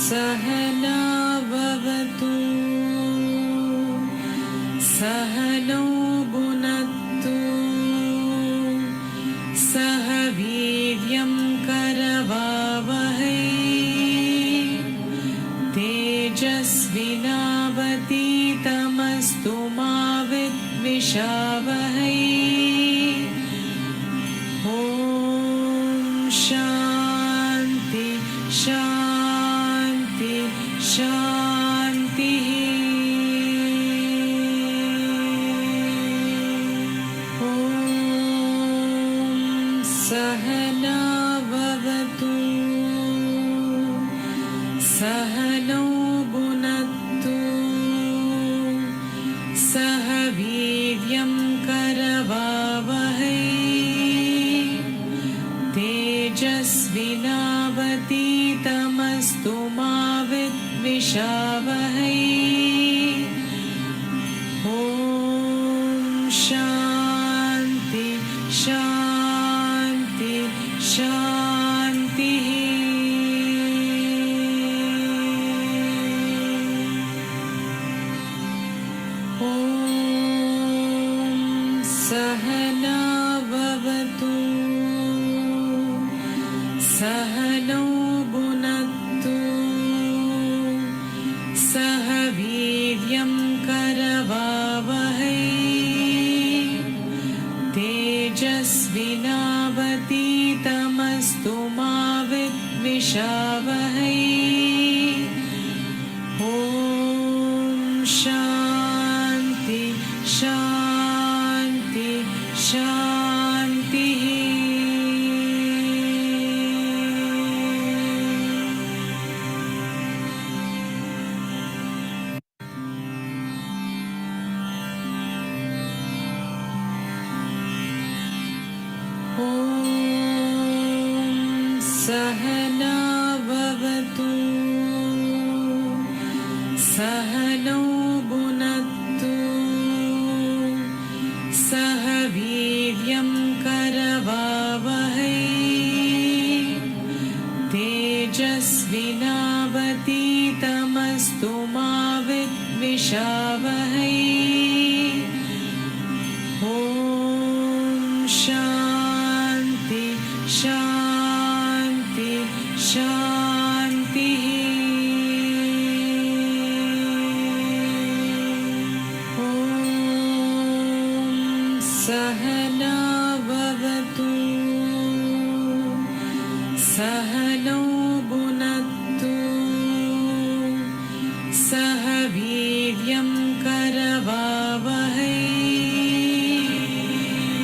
सहना भवतु सहनौ भुनक्तु सह वीर्यं करवावहै तेजस्विनावतीतमस्तु मा विद्विषावहै ॐ शान्ति शान्ति शान्तिः ॐ सहना भवतु सहनौ भुनक्तु सह वीर्यं करवावहै तेजस्विनावतीतमस्तु मा विद्विषावहै ॐ शान्ति शान्ति शान्तिः ॐ सहना भवतु सहनौ भुनक्तु सह वीर्यं करवावहै तेजस्विनावतीतमस्तु मा विद्विषावहै ॐ शान्ति शान्ति शान्तिः ॐ सहना भवतु सहनौ भुनक्तु सह वीर्यं करवावहै तेजस्विनावतीतमस्तु मा विद्विषावहै ॐ शान्ति शान्ति शान्तिः ॐ सहना भवतु सहनौ भुनक्तु सह वीर्यं करवावहै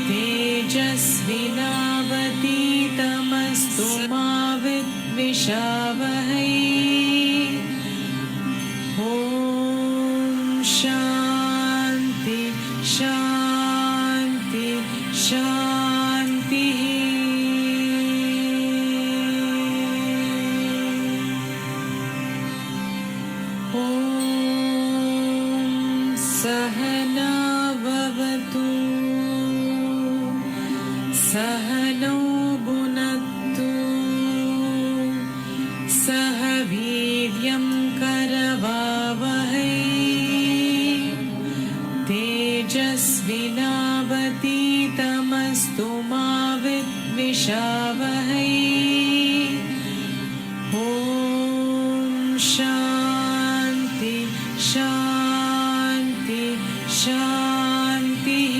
तेजस्विनावतीतमस्तु मा विद्विषावहै ॐ शान्ति शान्ति शान्तिः ॐ सहना भवतु सहनौ भुनक्तु सह वीर्यं करवावहै तेजस्विनावतीतमस्तु मा विद्विषावहै ॐ शान्ति शान्ति शान्तिः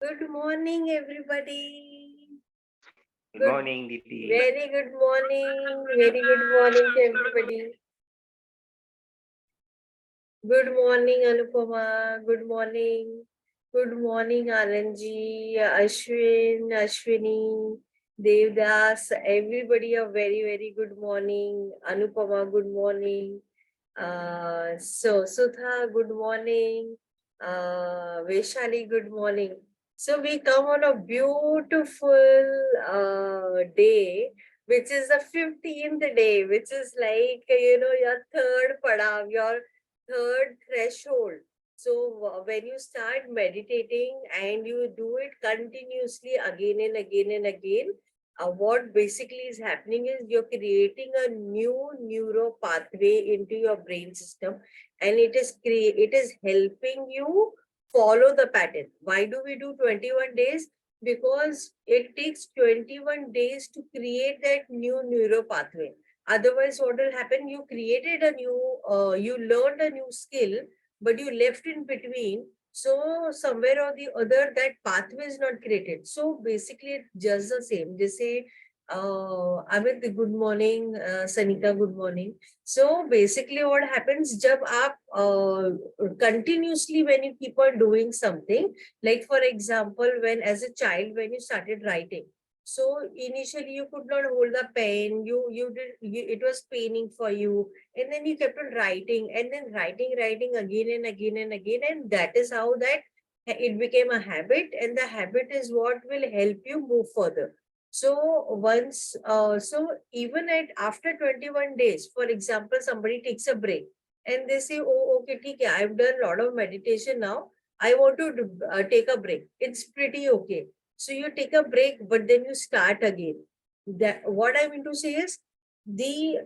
Good morning, everybody. Good morning, Didi. Very good morning. Very good morning to everybody. Good morning, Anupama. Good morning. Good morning, Anandji, Ashwin, Ashwini, Devdas. Everybody, a very, very good morning. Anupama, good morning. Sudha, good morning. Vaishali, good morning. So we come on a beautiful day, which is the 15th day, which is like, your third padav, your third threshold. So when you start meditating and you do it continuously again and again and again, what basically is happening is you're creating a new neuro pathway into your brain system, and it is helping you follow the pattern. Why do we do 21 days? Because it takes 21 days to create that new neuro pathway. Otherwise, what will happen? You created you learned a new skill, but you left in between. So somewhere or the other, that pathway is not created. So basically, it's just the same. Just say, Amit, good morning. Sanika, good morning. So basically, what happens? जब आप continuously when you keep on doing something, like for example, when as a child when you started writing, so initially you could not hold the pen. It was paining for you, and then you kept on writing, and then writing again and again and again, and that is how that it became a habit, and the habit is what will help you move further. So so even at after 21 days, for example, somebody takes a break and they say, oh, okay, okay, I've done a lot of meditation now. I want to take a break. It's pretty okay. So you take a break, but then you start again. That what I mean to say is the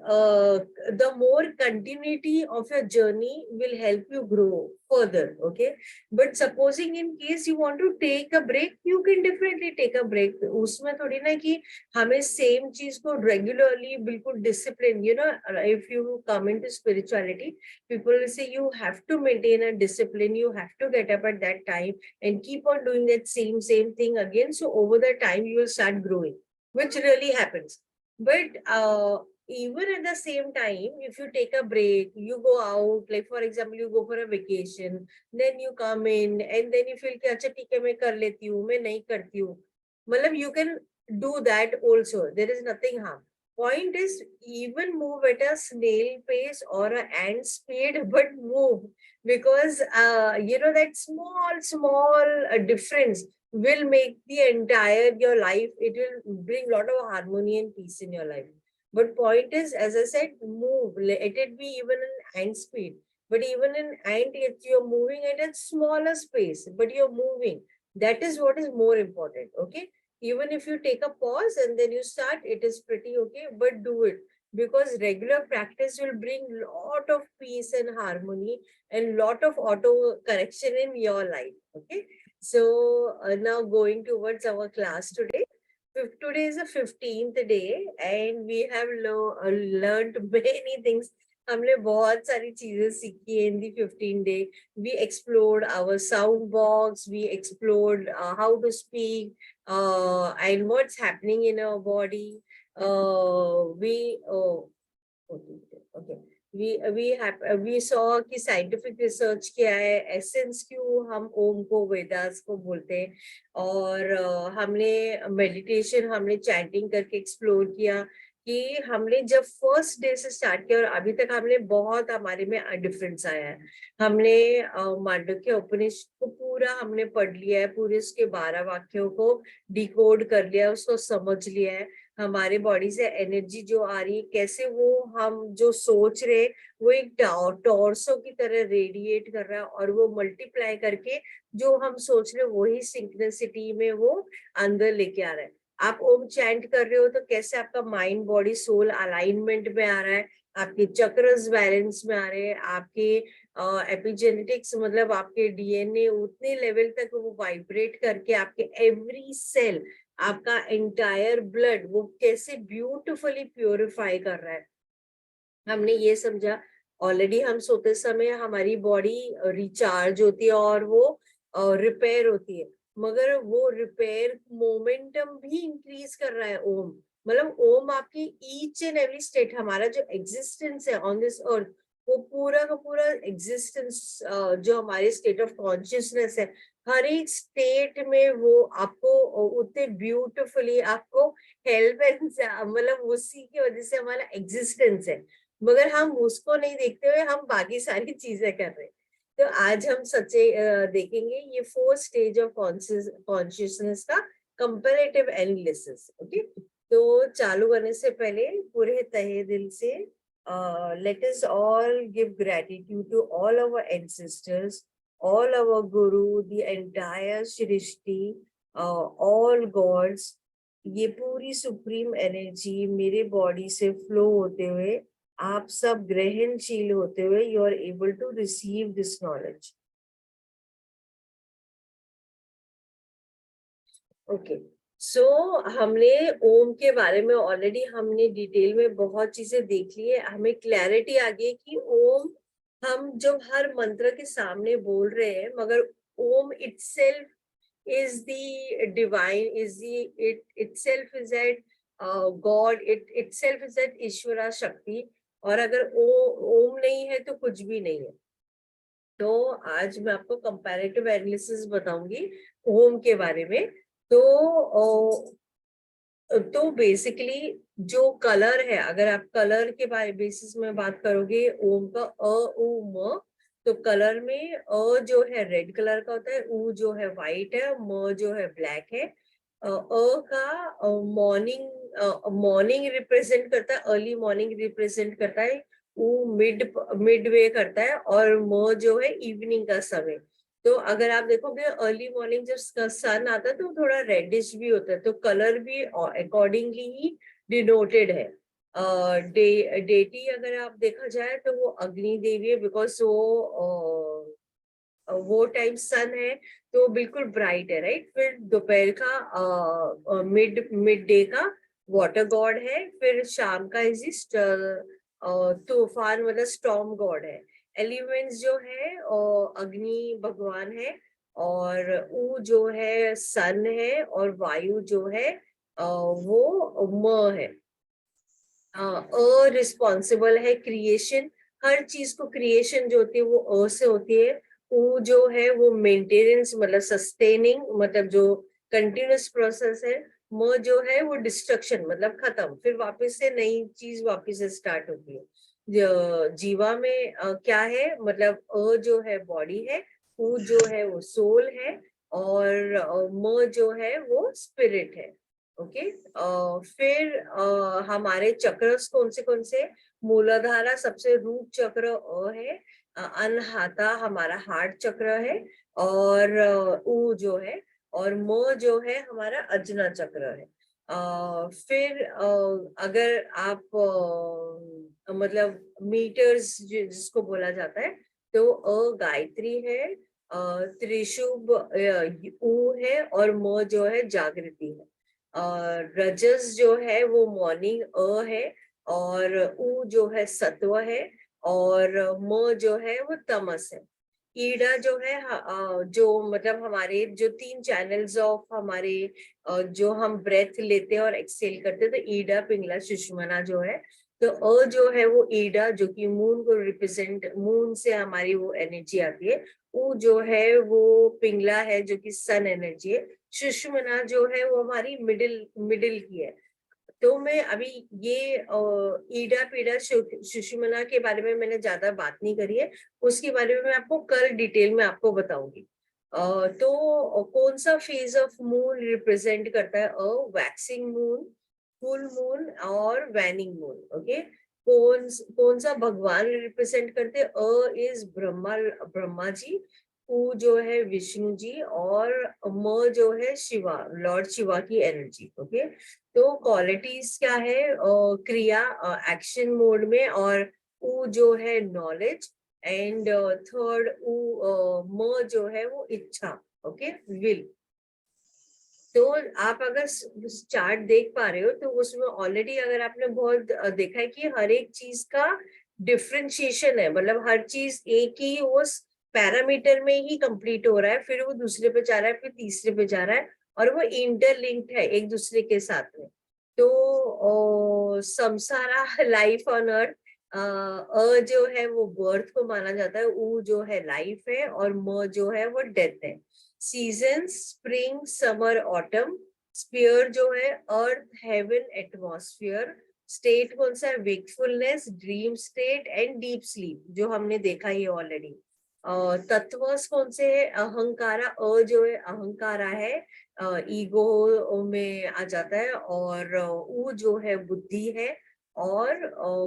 more continuity of your journey will help you grow further. Okay. But supposing in case you want to take a break, you can definitely take a break. उसमें थोड़ी ना कि हमें same चीज को regularly बिल्कुल discipline, if you come into spirituality, people will say you have to maintain a discipline, you have to get up at that time and keep on doing that same thing again. So over the time you will start growing, which really happens. But even at the same time, if you take a break, you go out, like for example, you go for a vacation, then you come in and then you feel कि अच्छा ठीक है मैं कर लेती हूँ, मैं नहीं करती हूँ. मतलब you can do that also. There is nothing harm. Point is, even move at a snail pace or an ant speed, but move, because that small difference will make the entire your life. It will bring a lot of harmony and peace in your life. But point is, as I said, move. Let it be even in ant speed. But even in ant, you're moving at a smaller space, but you're moving. That is what is more important. Okay. Even if you take a pause and then you start, it is pretty okay, but do it, because regular practice will bring lot of peace and harmony and lot of auto correction in your life. Okay. So now going towards our class today. Today is the 15th day and we have learned many things. हमने बहुत सारी चीजें सीखी है in the 15 day. We explored our sound box, we explored how to speak and what's happening in our body. Okay. We saw कि scientific research क्या है, essence क्यों हम ओम को वेदास को बोलते हैं, और हमने meditation हमने chanting करके explore किया कि हमने जब फर्स्ट डे से स्टार्ट किया और अभी तक हमने बहुत हमारे में डिफरेंस आया है. हमने मांडुक्य उपनिषद को पूरा हमने पढ़ लिया है, पूरे उसके 12 वाक्यों को डिकोड कर लिया, उसको समझ लिया है. हमारे बॉडी से एनर्जी जो आ रही है, कैसे वो हम जो सोच रहे वो एक टॉर्सो की तरह रेडिएट कर रहा है और वो मल्टीप्लाई करके जो हम सोच रहे वही सिंक्रोनिसिटी में वो अंदर लेके आ रहा है. आप ओम चैंट कर रहे हो तो कैसे आपका माइंड बॉडी सोल अलाइनमेंट में आ रहा है, आपके चक्रस बैलेंस में आ रहे हैं, आपके एपिजेनेटिक्स मतलब आपके डीएनए उतने लेवल तक वो वाइब्रेट करके आपके एवरी सेल, आपका एंटायर ब्लड वो कैसे ब्यूटिफुली प्योरिफाई कर रहा है. हमने ये समझा. ऑलरेडी हम सोते समय हमारी बॉडी रिचार्ज होती है और वो रिपेयर होती है, मगर वो रिपेयर मोमेंटम भी इंक्रीज कर रहा है ओम. मतलब ओम आपकी ईच एंड एवरी स्टेट, हमारा जो एग्जिस्टेंस है ऑन दिस अर्थ, वो पूरा का पूरा एग्जिस्टेंस जो हमारे स्टेट ऑफ कॉन्शियसनेस है, हर एक स्टेट में वो आपको उतने ब्यूटिफुली आपको हेल्प है. मतलब उसी की वजह से हमारा एग्जिस्टेंस है, मगर हम उसको नहीं देखते हुए हम बाकी सारी चीजें कर रहे हैं. तो आज हम सच्चे देखेंगे ये 4 स्टेज ऑफ कॉन्शियसनेस का कंपैरेटिव एनालिसिस. ओके. तो चालू करने से पहले पूरे तहे दिल से let us all give gratitude to all our ancestors, all our guru, the entire Srishti, all gods. ये पूरी सुप्रीम एनर्जी मेरे बॉडी से फ्लो होते हुए, आप सब ग्रहणशील होते हुए, you are able to receive this knowledge. Okay, so हमने ओम के बारे में ऑलरेडी हमने डिटेल में बहुत चीजें देख ली है. हमें क्लैरिटी आ गई है कि ओम हम जब हर मंत्र के सामने बोल रहे हैं, मगर ओम itself is the divine, is the it itself is that God, it itself is that ईश्वरा शक्ति. और अगर ओम नहीं है तो कुछ भी नहीं है. तो आज मैं आपको कंपैरेटिव एनालिसिस बताऊंगी ओम के बारे में. तो बेसिकली जो कलर है, अगर आप कलर के बारे बेसिस में बात करोगे ओम का अ उ म, तो कलर में अ जो है रेड कलर का होता है, उ जो है व्हाइट है, म जो है ब्लैक है. का मॉर्निंग रिप्रेजेंट करता है, अर्ली मॉर्निंग रिप्रेजेंट करता है, उ मिड वे करता है, और म जो है इवनिंग का समय. तो अगर आप देखोगे अर्ली मॉर्निंग जब सन आता है तो थोड़ा रेडिश भी होता है, तो कलर भी अकॉर्डिंगली ही डिनोटेड है. डेटी अगर आप देखा जाए तो वो अग्नि देवी है, बिकॉज वो टाइम सन है तो बिल्कुल ब्राइट है, राइट. फिर दोपहर का मिड डे का वाटर गॉड है. फिर शाम का इज तूफान मतलब स्टॉर्म गॉड है. एलिमेंट्स जो है अग्नि भगवान है, और उ जो है सन है, और वायु जो है वो म है. रिस्पॉन्सिबल है क्रिएशन, हर चीज को क्रिएशन जो होती है वो अ से होती है. उ जो है वो मेंटेनेंस मतलब सस्टेनिंग, मतलब जो कंटिन्यूअस प्रोसेस है. म जो है वो डिस्ट्रक्शन मतलब खत्म, फिर वापस से नई चीज वापस से स्टार्ट होती है. जीवा में क्या है, मतलब अ जो है बॉडी है, उ जो है वो सोल है, और म जो है वो स्पिरिट है. ओके, फिर हमारे चक्रस कौन से, मूलाधारा सबसे रूट चक्र है, अनहाता हमारा हार्ट चक्र है, और उ जो है, और म जो है हमारा अजना चक्र है. फिर अगर आप मतलब मीटर्स जिसको बोला जाता है, तो गायत्री है, त्रिशुभ उ है, और म जो है जागृति है. रजस जो है वो मॉर्निंग अ है, और उ जो है सत्व है, और म जो है वो तमस है. ईड़ा जो है जो मतलब हमारे जो 3 चैनल्स ऑफ हमारे जो हम ब्रेथ लेते हैं और एक्सेल करते हैं, तो ईड़ा पिंगला सुषुम्ना जो है. तो अ जो है वो ईड़ा जो कि मून को रिप्रेजेंट, मून से हमारी वो एनर्जी आती है. उ जो है वो पिंगला है जो कि सन एनर्जी है. सुषुम्ना जो है वो हमारी मिडिल की है. तो मैं अभी ये ईडा पीडा सुषुम्ना के बारे में मैंने ज्यादा बात नहीं करी है, उसके बारे में मैं आपको कल डिटेल में आपको बताऊंगी. तो कौन सा फेज ऑफ मून रिप्रेजेंट करता है, वैक्सिंग मून, फुल मून, और वैनिंग मून. ओके, कौन सा भगवान रिप्रेजेंट करते हैं, इज ब्रह्मा जी, उ जो है विष्णु जी, और म जो है शिवा, लॉर्ड शिवा की एनर्जी. ओके, तो क्वालिटीज क्या है, क्रिया एक्शन मोड में, और उ जो है नॉलेज, एंड थर्ड म जो है वो इच्छा. Okay, will. तो आप अगर चार्ट देख पा रहे हो तो उसमें ऑलरेडी अगर आपने बहुत देखा है कि हर एक चीज का डिफरेंशिएशन है, मतलब हर चीज एक ही उस पैरामीटर में ही कंप्लीट हो रहा है, फिर वो दूसरे पे जा रहा है, फिर तीसरे पे जा रहा है, और वो इंटरलिंक्ड है एक दूसरे के साथ में. तो संसारा लाइफ ऑन अर्थ, जो है वो बर्थ को माना जाता है, उ जो है लाइफ है, और म जो है वो डेथ है. Season spring summer autumn, sphere जो है अर्थ हेवन एटमॉस्फेयर. स्टेट कौन सा है, wakefulness, dream state, and deep sleep, जो हमने देखा ही ऑलरेडी. तत्वस कौन से है, अहंकारा, जो है अहंकारा है, ईगो में आ जाता है, और ऊ जो है बुद्धि है, और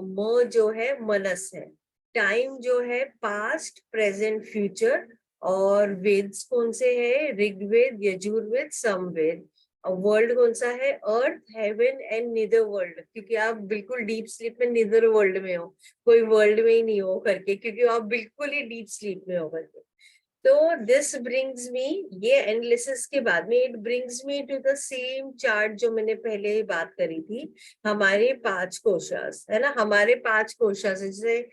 म जो है मनस है। टाइम जो है पास्ट, प्रेजेंट, फ्यूचर। और वेद्स कौन से है? ऋग्वेद, यजुर्वेद, समवेद। वर्ल्ड कौन सा है? अर्थ, हेवन एंड निदर वर्ल्ड, क्योंकि आप बिल्कुल डीप स्लीप में निदर वर्ल्ड में हो, कोई वर्ल्ड में ही नहीं हो करके, क्योंकि आप बिल्कुल ही डीप स्लीप में हो करके। तो दिस ब्रिंग्स मी, ये एनालिसिस के बाद में it brings me to the same chart जो मैंने पहले ही बात करी थी। हमारे 5 कोशास है ना, हमारे 5 कोशास, जैसे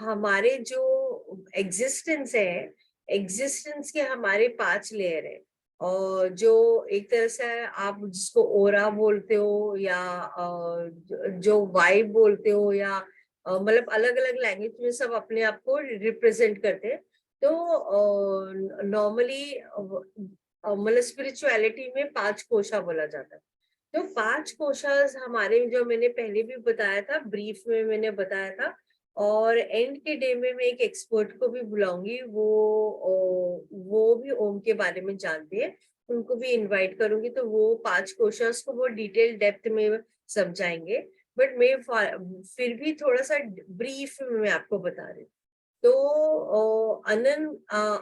हमारे जो एग्जिस्टेंस है, एग्जिस्टेंस के हमारे 5 लेयर है। और जो एक तरह से आप जिसको ओरा बोलते हो, या जो वाइब बोलते हो, या मतलब अलग अलग लैंग्वेज में सब अपने आप को रिप्रेजेंट करते हैं। तो नॉर्मली मतलब स्पिरिचुअलिटी में 5 कोशा बोला जाता है। तो 5 कोशास हमारे, जो मैंने पहले भी बताया था, ब्रीफ में मैंने बताया था, और एंड के डे में मैं एक एक्सपर्ट को भी बुलाऊंगी, वो भी ओम के बारे में जानते हैं, उनको भी इनवाइट करूंगी, तो वो 5 कोशास को बहुत डिटेल डेप्थ में समझाएंगे। बट मैं फिर भी थोड़ा सा ब्रीफ में मैं आपको बता रही हूँ। तो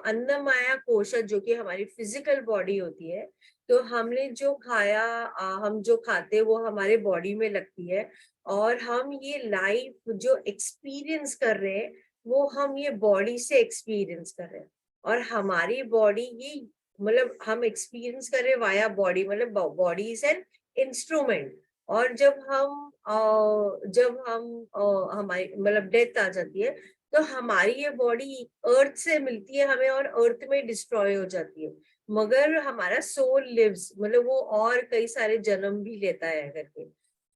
अन्नमाया कोश, जो कि हमारी फिजिकल बॉडी होती है, तो हमने जो खाया, हम जो खाते हैं वो हमारे बॉडी में लगती है, और हम ये लाइफ जो एक्सपीरियंस कर रहे हैं वो हम ये बॉडी से एक्सपीरियंस कर रहे हैं। और हमारी बॉडी ये, मतलब हम एक्सपीरियंस कर रहे हैं वाया बॉडी, मतलब बॉडी इज एन इंस्ट्रूमेंट। और जब हम हमारी मतलब डेथ आ जाती है, तो हमारी ये बॉडी अर्थ से मिलती है हमें, और अर्थ में डिस्ट्रॉय हो जाती है। मगर हमारा सोल लिव्स, मतलब वो और कई सारे जन्म भी लेता है करके।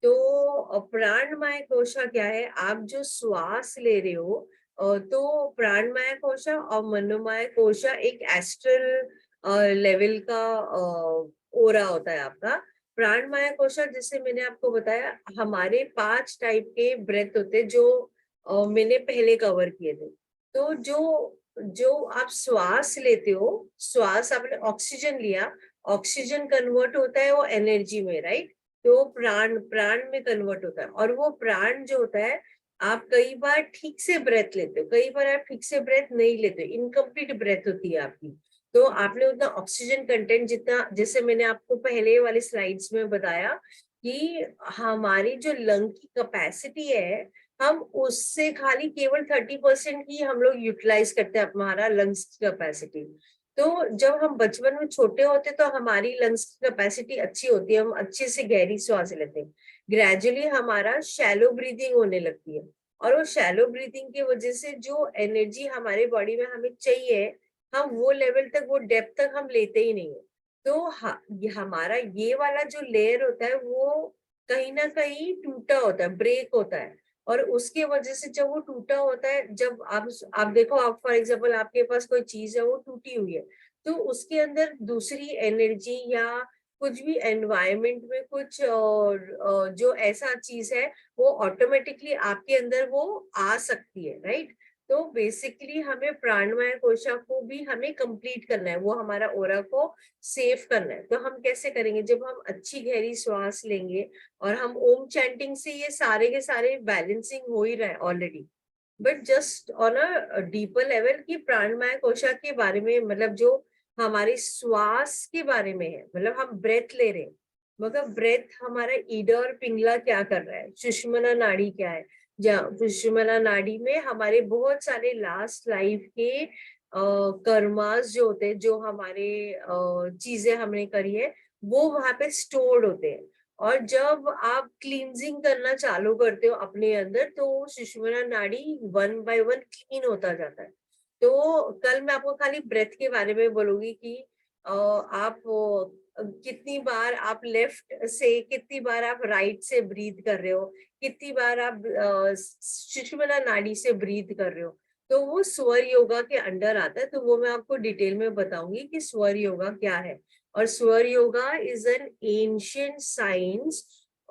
तो प्राणमय कोशा क्या है? आप जो श्वास ले रहे हो, तो प्राणमय कोशा और मनोमय कोशा एक एस्ट्रल लेवल का ओरा होता है आपका। प्राणमय कोशा, जैसे मैंने आपको बताया, हमारे 5 टाइप के ब्रेथ होते हैं, जो मैंने पहले कवर किए थे। तो जो जो आप श्वास लेते हो, श्वास आपने ऑक्सीजन लिया, ऑक्सीजन कन्वर्ट होता है वो एनर्जी में, राइट? तो प्राण प्राण में कन्वर्ट होता है, और वो प्राण जो होता है, आप कई बार ठीक से ब्रेथ लेते हो, कई बार आप ठीक से ब्रेथ नहीं लेते हो, इनकम्प्लीट ब्रेथ होती है आपकी। तो आपने उतना ऑक्सीजन कंटेंट जितना, जैसे मैंने आपको पहले वाली स्लाइड्स में बताया कि हमारी जो लंग की कैपेसिटी है, हम उससे खाली केवल 30% ही हम लोग यूटिलाइज करते हैं हमारा लंग्स की कैपेसिटी। तो जब हम बचपन में छोटे होते तो हमारी लंग्स की कैपेसिटी अच्छी होती है, हम अच्छे से गहरी सांस लेते हैं। ग्रेजुअली हमारा शैलो ब्रीदिंग होने लगती है, और वो शैलो ब्रीदिंग की वजह से जो एनर्जी हमारे बॉडी में हमें चाहिए, हम वो लेवल तक, वो डेप्थ तक हम लेते ही नहीं है। तो हमारा ये वाला जो लेयर होता है वो कहीं ना कहीं टूटा होता है, ब्रेक होता है। और उसके वजह से जब वो टूटा होता है, जब आप देखो, आप फॉर एग्जाम्पल आपके पास कोई चीज है वो टूटी हुई है, तो उसके अंदर दूसरी एनर्जी या कुछ भी एनवायरमेंट में कुछ जो ऐसा चीज है, वो ऑटोमेटिकली आपके अंदर वो आ सकती है, राइट? तो बेसिकली हमें प्राणमय कोशा को भी हमें कंप्लीट करना है, वो हमारा ओरा को सेव करना है। तो हम कैसे करेंगे? जब हम अच्छी गहरी श्वास लेंगे, और हम ओम चैंटिंग से ये सारे के सारे बैलेंसिंग हो ही रहा है already, but just on a deeper level की प्राणमय कोशा के बारे में, मतलब जो हमारी श्वास के बारे में है, मतलब हम ब्रेथ ले रहे हैं, मगर ब्रेथ हमारा ईडा और पिंगला क्या कर रहा है, सुषुम्ना नाड़ी क्या है, जहाँ सुषुम्ना नाड़ी में हमारे बहुत सारे लास्ट लाइफ के कर्मास जो होते हैं, जो हमारे चीजें हमने करी है, वो वहां पे स्टोर्ड होते हैं। और जब आप क्लींजिंग करना चालू करते हो अपने अंदर, तो सुषुम्ना नाड़ी 1 बाय 1 क्लीन होता जाता है। तो कल मैं आपको खाली ब्रेथ के बारे में बोलूंगी कि आप कितनी बार आप लेफ्ट से, कितनी बार आप राइट से ब्रीथ कर रहे हो, कितनी बार आप सुषुम्ना नाड़ी से ब्रीथ कर रहे हो। तो वो स्वर योगा के अंडर आता है, तो वो मैं आपको डिटेल में बताऊंगी कि स्वर योगा क्या है। और स्वर yoga is an ancient science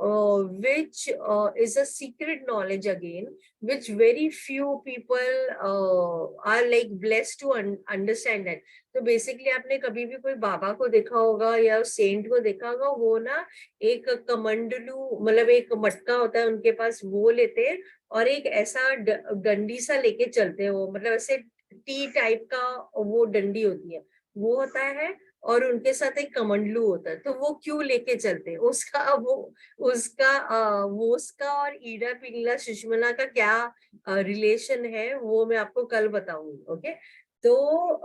which is a secret knowledge again, which very few people are like blessed to understand that. तो बेसिकली आपने कभी भी कोई बाबा को देखा होगा या सेंट को देखा होगा, वो ना एक कमंडलू मतलब एक मटका होता है उनके पास, वो लेते हैं और एक ऐसा डंडी सा लेके चलते हैं, वो मतलब ऐसे टी टाइप का वो डंडी होती है, वो होता है और उनके साथ एक कमंडलू होता है। तो वो क्यों लेके चलते हैं, उसका वो उसका और ईडा पिंगला सुषमना का क्या रिलेशन है, वो मैं आपको कल बताऊंगी। ओके, तो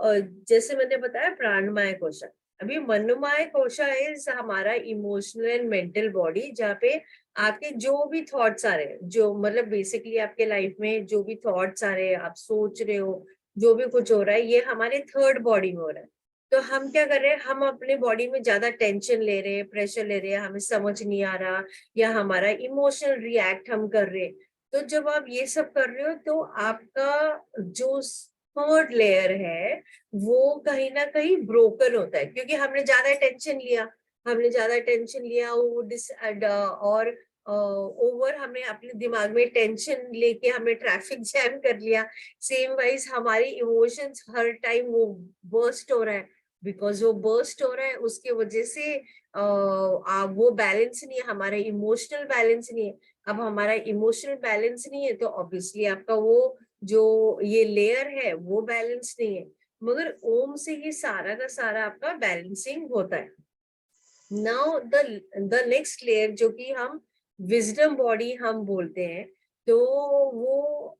जैसे मैंने बताया प्राणमय कोशा, अभी मनोमय कोशा इज हमारा इमोशनल एंड मेंटल बॉडी, जहाँ पे आपके जो भी थॉट्स आ रहे हैं, जो मतलब बेसिकली आपके लाइफ में जो भी थॉट्स आ रहे हैं, आप सोच रहे हो, जो भी कुछ हो रहा है, ये हमारे थर्ड बॉडी में हो रहा है। तो हम क्या कर रहे हैं, हम अपने बॉडी में ज्यादा टेंशन ले रहे हैं, प्रेशर ले रहे हैं, हमें समझ नहीं आ रहा, या हमारा इमोशनल रिएक्ट हम कर रहे हैं। तो जब आप ये सब कर रहे हो, तो आपका जो थर्ड लेयर है वो कहीं ना कहीं ब्रोकन होता है, क्योंकि हमने ज्यादा टेंशन लिया और ओवर हमें अपने दिमाग में टेंशन लेके हमने ट्रैफिक जैम कर लिया। सेम वाइज हमारी इमोशंस हर टाइम वो बर्स्ट हो रहा है, बिकॉज वो बर्स्ट हो रहा है उसके वजह से वो बैलेंस नहीं है, हमारा इमोशनल बैलेंस नहीं है। अब हमारा इमोशनल बैलेंस नहीं है तो ऑब्वियसली आपका वो जो ये लेयर है वो बैलेंस नहीं है, मगर ओम से ये सारा का सारा आपका बैलेंसिंग होता है। नाउ द नेक्स्ट लेयर जो कि हम विजडम बॉडी हम बोलते हैं, तो वो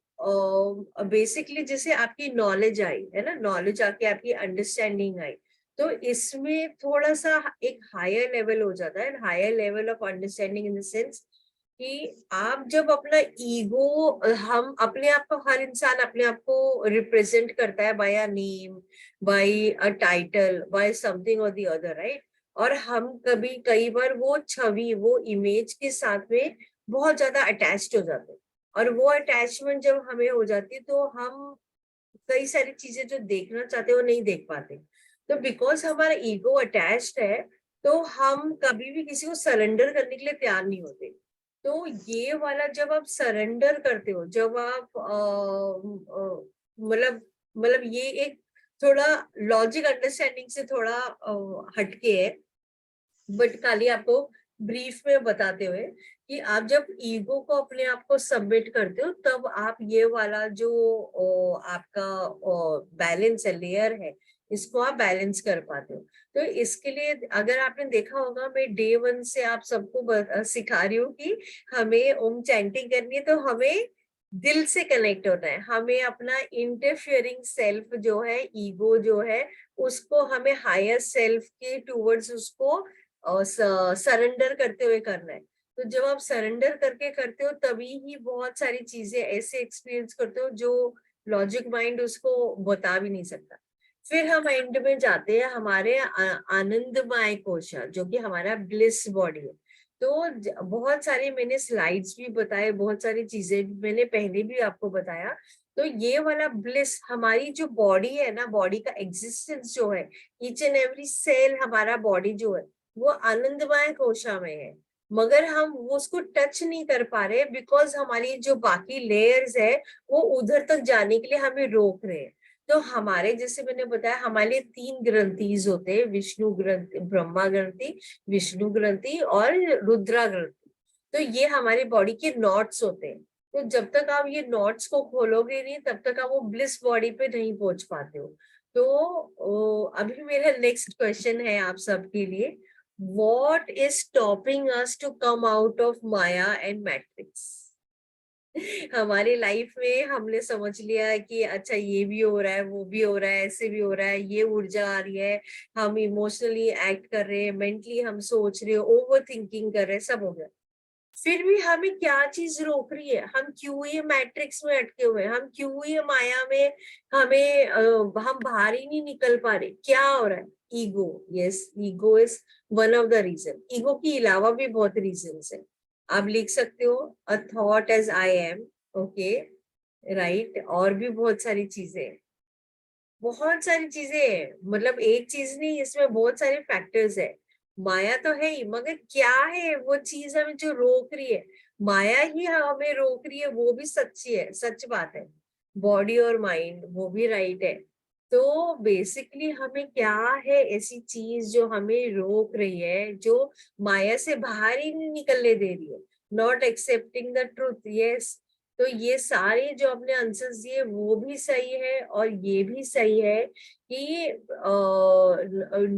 बेसिकली जैसे आपकी नॉलेज आई है ना, नॉलेज आके आपकी अंडरस्टैंडिंग आई, तो इसमें थोड़ा सा एक हायर लेवल हो जाता है, higher level of understanding in the sense कि आप जब अपना ईगो, हम अपने आप को, हर इंसान अपने आप को रिप्रेजेंट करता है by a name, by a title, by something और द अदर, राइट। और हम कई बार वो छवि, वो इमेज के साथ में बहुत ज्यादा अटैच्ड हो जाते हैं, और वो अटैचमेंट जब हमें हो जाती है तो हम कई सारी चीजें जो देखना चाहते हैं वो नहीं देख पाते। तो बिकॉज हमारा ईगो अटैच्ड है, तो हम कभी भी किसी को सरेंडर करने के लिए तैयार नहीं होते। तो ये वाला जब आप सरेंडर करते हो, जब आप मतलब ये एक थोड़ा लॉजिक अंडरस्टैंडिंग से थोड़ा हटके है, बट खाली आपको ब्रीफ में बताते हुए कि आप जब ईगो को अपने आप को सबमिट करते हो, तब आप ये वाला जो आपका बैलेंस है, लेयर है, इसको आप बैलेंस कर पाते हो। तो इसके लिए अगर आपने देखा होगा, मैं डे 1 से आप सबको सिखा रही हूँ कि हमें ओम चैंटिंग करनी है, तो हमें दिल से कनेक्ट होना है, हमें अपना इंटरफियरिंग सेल्फ जो है, ईगो जो है, उसको हमें हायर सेल्फ के टूवर्ड्स उसको और सरेंडर करते हुए करना है। तो जब आप सरेंडर करके करते हो, तभी ही बहुत सारी चीजें ऐसे एक्सपीरियंस करते हो जो लॉजिक माइंड उसको बता भी नहीं सकता। फिर हम एंड में जाते हैं हमारे आनंदमय कोशा, जो कि हमारा ब्लिस बॉडी है। तो बहुत सारी मैंने स्लाइड्स भी बताए, बहुत सारी चीजें मैंने पहले भी आपको बताया। तो ये वाला ब्लिस, हमारी जो बॉडी है ना, बॉडी का एग्जिस्टेंस जो है, ईच एंड एवरी सेल हमारा बॉडी जो है वो आनंदमय कोशा में है, मगर हम वो उसको टच नहीं कर पा रहे बिकॉज हमारी जो बाकी लेयर्स है वो उधर तक जाने के लिए हमें रोक रहे हैं। तो हमारे, जैसे मैंने बताया, हमारे 3 ग्रंथिज होते हैं, विष्णु ग्रंथि, ब्रह्मा ग्रंथि, विष्णु ग्रंथि और रुद्रा ग्रंथि। तो ये हमारी बॉडी के नॉट्स होते हैं। तो जब तक आप ये नॉट्स को खोलोगे नहीं, तब तक आप वो ब्लिस बॉडी पे नहीं पहुंच पाते हो। तो अभी मेरा नेक्स्ट क्वेश्चन है आप सबके लिए, what is stopping us to come out of Maya and Matrix? हमारी लाइफ में हमने समझ लिया है कि अच्छा ये भी हो रहा है, वो भी हो रहा है, ऐसे भी हो रहा है, ये ऊर्जा आ रही है, हम इमोशनली एक्ट कर रहे हैं, मेंटली हम सोच रहे हैं, ओवर थिंकिंग कर रहे हैं, सब हो गया। फिर भी हमें क्या चीज रोक रही है, हम क्यों ये मैट्रिक्स में अटके हुए हैं, हम क्यों ये माया में हम बाहर ही नहीं निकल पा रहे, क्या हो रहा है? Ego. Yes, ego is one of the reason. Ego के अलावा भी बहुत रीजन है। आप लिख सकते हो a thought as I am, okay, right. और भी बहुत सारी चीजें, बहुत सारी चीजें हैं, मतलब एक चीज नहीं, इसमें बहुत सारे फैक्टर्स है। माया तो है ही, मगर क्या है वो चीज हमें जो रोक रही है, माया ही हमें रोक रही है, वो भी सच्ची है, सच बात है। बॉडी और माइंड वो भी राइट है। तो बेसिकली हमें क्या है ऐसी चीज जो हमें रोक रही है, जो माया से बाहर ही नहीं निकलने दे रही है, not accepting the truth. Yes, तो ये सारे जो अपने आंसर्स दिए वो भी सही है, और ये भी सही है कि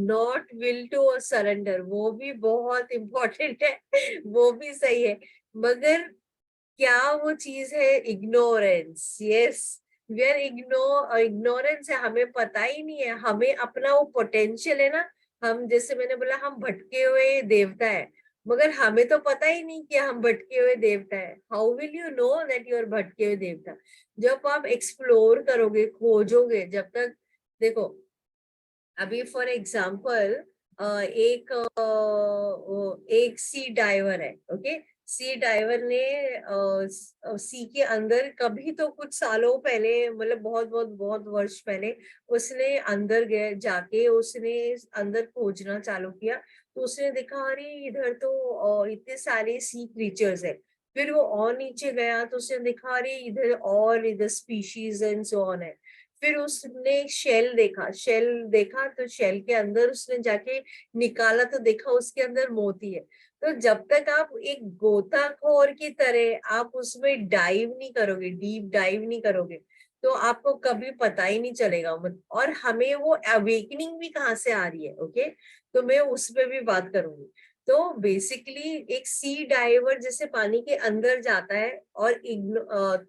नॉट विल टू सरेंडर, वो भी बहुत इंपॉर्टेंट है, वो भी सही है। मगर क्या वो चीज है? Ignorance. Yes, we are ignorance है, हमें पता ही नहीं है, हमें अपना वो पोटेंशियल है ना, हम जैसे मैंने बोला हम भटके हुए देवता है, मगर हमें तो पता ही नहीं कि हम भटके हुए देवता है। How will you know that you are भटके हुए देवता? जब आप एक्सप्लोर करोगे, खोजोगे, जब तक देखो, अभी फॉर एग्जाम्पल एक सी डाइवर है, ओके। सी डाइवर ने सी के अंदर कभी तो कुछ सालों पहले, मतलब बहुत बहुत बहुत वर्ष पहले, उसने अंदर गए, जाके उसने अंदर खोजना चालू किया। तो उसने देखा अरे इधर तो इतने सारे सी क्रीचर्स है। फिर वो और नीचे गया तो उसने देखा अरे इधर और इधर स्पीशीज एंड सो ऑन है। फिर उसने शेल देखा तो शेल के अंदर उसने जाके निकाला तो देखा उसके अंदर मोती है। तो जब तक आप एक गोताखोर की तरह आप उसमें डाइव नहीं करोगे, डीप डाइव नहीं करोगे, तो आपको कभी पता ही नहीं चलेगा। और हमें वो अवेकनिंग भी कहाँ से आ रही है, ओके, तो मैं उस पर भी बात करूंगी। तो बेसिकली एक सी डाइवर जैसे पानी के अंदर जाता है और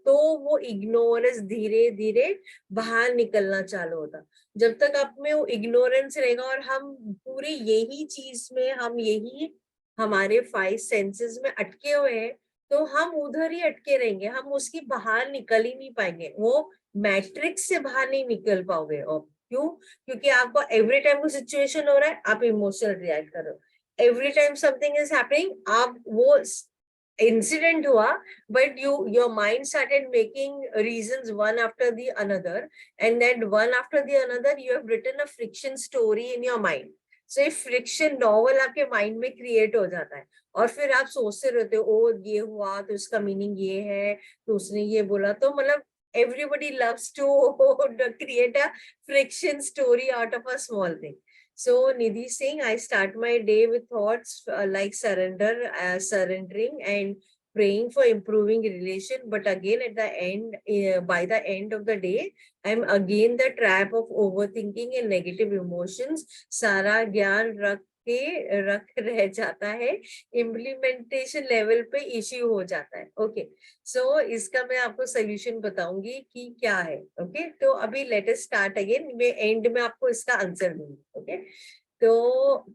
तो वो इग्नोरेंस धीरे धीरे बाहर निकलना चालू होता। जब तक आप में वो इग्नोरेंस रहेगा और हम पूरे यही चीज में, हम यही हमारे 5 सेंसेस में अटके हुए हैं, तो हम उधर ही अटके रहेंगे, हम उसकी बाहर निकल ही नहीं पाएंगे, वो मैट्रिक्स से बाहर नहीं निकल पाओगे। और क्यों? क्योंकि आपको एवरी टाइम वो सिचुएशन हो रहा है, आप इमोशनल रिएक्ट कर रहे हो। Every time something is happening, आप वो इंसिडेंट हुआ, but your mind started making reasons one after the another, and then one after the another you have written a friction story in your mind. So एक friction novel आपके mind में create हो जाता है, और फिर आप सोचते रहते हो ओ ये हुआ तो इसका मीनिंग ये है, तो उसने ये बोला, तो मतलब everybody loves to create a friction story out of a small thing. So Nidhi Singh, I start my day with thoughts like surrendering and praying for improving relation. But again, at the end, by the end of the day, I'm again the trap of overthinking and negative emotions. सारा ज्ञान रख रह जाता है, implementation level पे issue हो जाता है। ओके, सो इसका मैं आपको सोल्यूशन बताऊंगी कि क्या है। ओके, तो अभी लेट अस स्टार्ट अगेन, मैं एंड में आपको इसका आंसर दूंगी। ओके, तो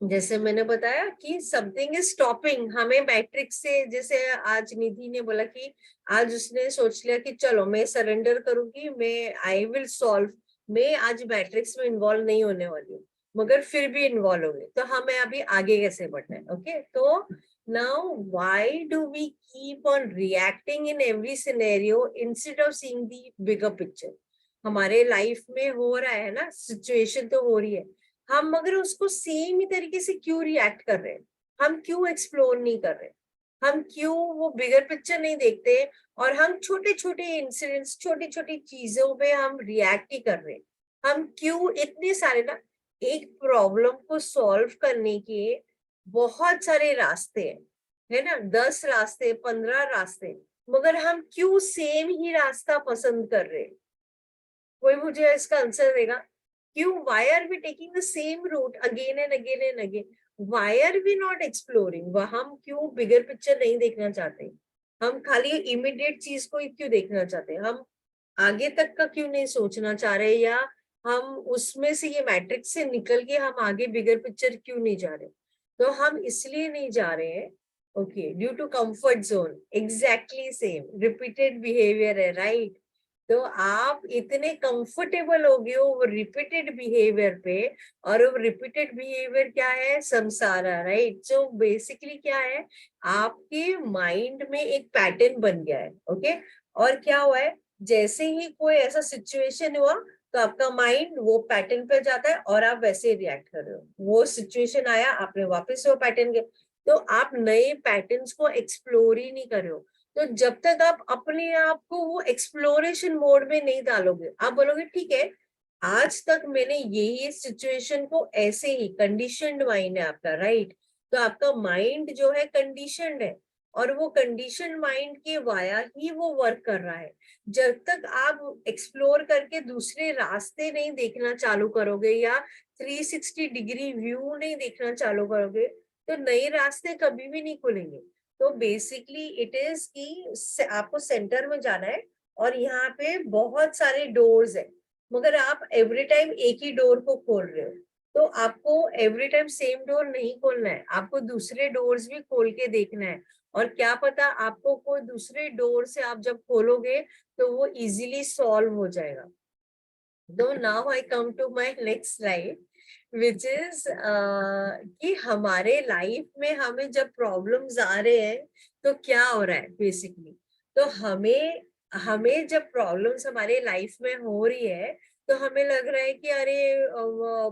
जैसे मैंने बताया कि समथिंग इज स्टॉपिंग हमें मैट्रिक्स से, जैसे आज निधि ने बोला कि आज उसने सोच लिया कि चलो मैं सरेंडर करूंगी, मैं आई विल सॉल्व, मैं आज मैट्रिक्स में इन्वॉल्व नहीं होने वाली हूँ, मगर फिर भी इन्वॉल्व हो गए, तो हमें अभी आगे कैसे बढ़ना है। ओके, तो now why do we keep on reacting in every scenario instead of seeing the bigger picture? हमारे लाइफ में हो रहा है ना, सिचुएशन तो हो रही है, हम मगर उसको सेम ही तरीके से क्यों रिएक्ट कर रहे हैं? हम क्यों एक्सप्लोर नहीं कर रहे? हम क्यों वो बिगर पिक्चर नहीं देखते? और हम छोटे छोटे इंसिडेंट्स, छोटी छोटी चीजों पे हम रिएक्ट ही कर रहे हैं। हम क्यों इतने सारे ना, एक प्रॉब्लम को सॉल्व करने के बहुत सारे रास्ते हैं, है ना, 10 रास्ते, 15 रास्ते, मगर हम क्यों सेम ही रास्ता पसंद कर रहे हैं? कोई मुझे इसका आंसर देगा? क्यों? why are we taking the same route again and again and again? why are we not exploring? हम क्यों बिगर पिक्चर नहीं देखना चाहते? हम खाली इमीडिएट चीज को ही क्यों देखना चाहते? हम आगे तक का क्यों नहीं सोचना चाह रहे? या हम उसमें से, ये मैट्रिक्स से निकल के हम आगे बिगर पिक्चर क्यों नहीं जा रहे? तो हम इसलिए नहीं जा रहे हैं, okay, due to comfort zone. Exactly same repeated behaviour है, राइट? तो आप इतने कंफर्टेबल हो गए हो वो रिपीटेड बिहेवियर पे, और वो रिपीटेड बिहेवियर क्या है? संसारा, राइट? सो बेसिकली क्या है, आपके माइंड में एक पैटर्न बन गया है। ओके, और क्या हुआ है, जैसे ही कोई ऐसा सिचुएशन हुआ, तो आपका माइंड वो पैटर्न पे जाता है और आप वैसे रिएक्ट कर रहे हो। वो सिचुएशन आया, आपने वापस से वो पैटर्न के, तो आप नए पैटर्न्स को एक्सप्लोर ही नहीं कर रहे हो। तो जब तक आप अपने आप को वो एक्सप्लोरेशन मोड में नहीं डालोगे, आप बोलोगे ठीक है आज तक मैंने ये सिचुएशन को ऐसे ही, कंडीशनड माइंड है आपका, राइट। तो आपका माइंड जो है कंडीशनड है और वो कंडीशन माइंड के वाया ही वो वर्क कर रहा है। जब तक आप एक्सप्लोर करके दूसरे रास्ते नहीं देखना चालू करोगे या 360 डिग्री व्यू नहीं देखना चालू करोगे, तो नए रास्ते कभी भी नहीं खुलेंगे। तो बेसिकली इट इज कि आपको सेंटर में जाना है और यहाँ पे बहुत सारे डोर्स है, मगर आप एवरी टाइम एक ही डोर को खोल रहे हो। तो आपको एवरी टाइम सेम डोर नहीं खोलना है, आपको दूसरे डोर्स भी खोल के देखना है। और क्या पता आपको कोई दूसरे डोर से आप जब खोलोगे तो वो इजीली सॉल्व हो जाएगा। तो now I come to my next slide which is कि हमारे लाइफ में हमें जब प्रॉब्लम्स आ रहे हैं तो क्या हो रहा है बेसिकली। तो हमें हमें जब प्रॉब्लम्स हमारे लाइफ में हो रही है तो हमें लग रहा है कि अरे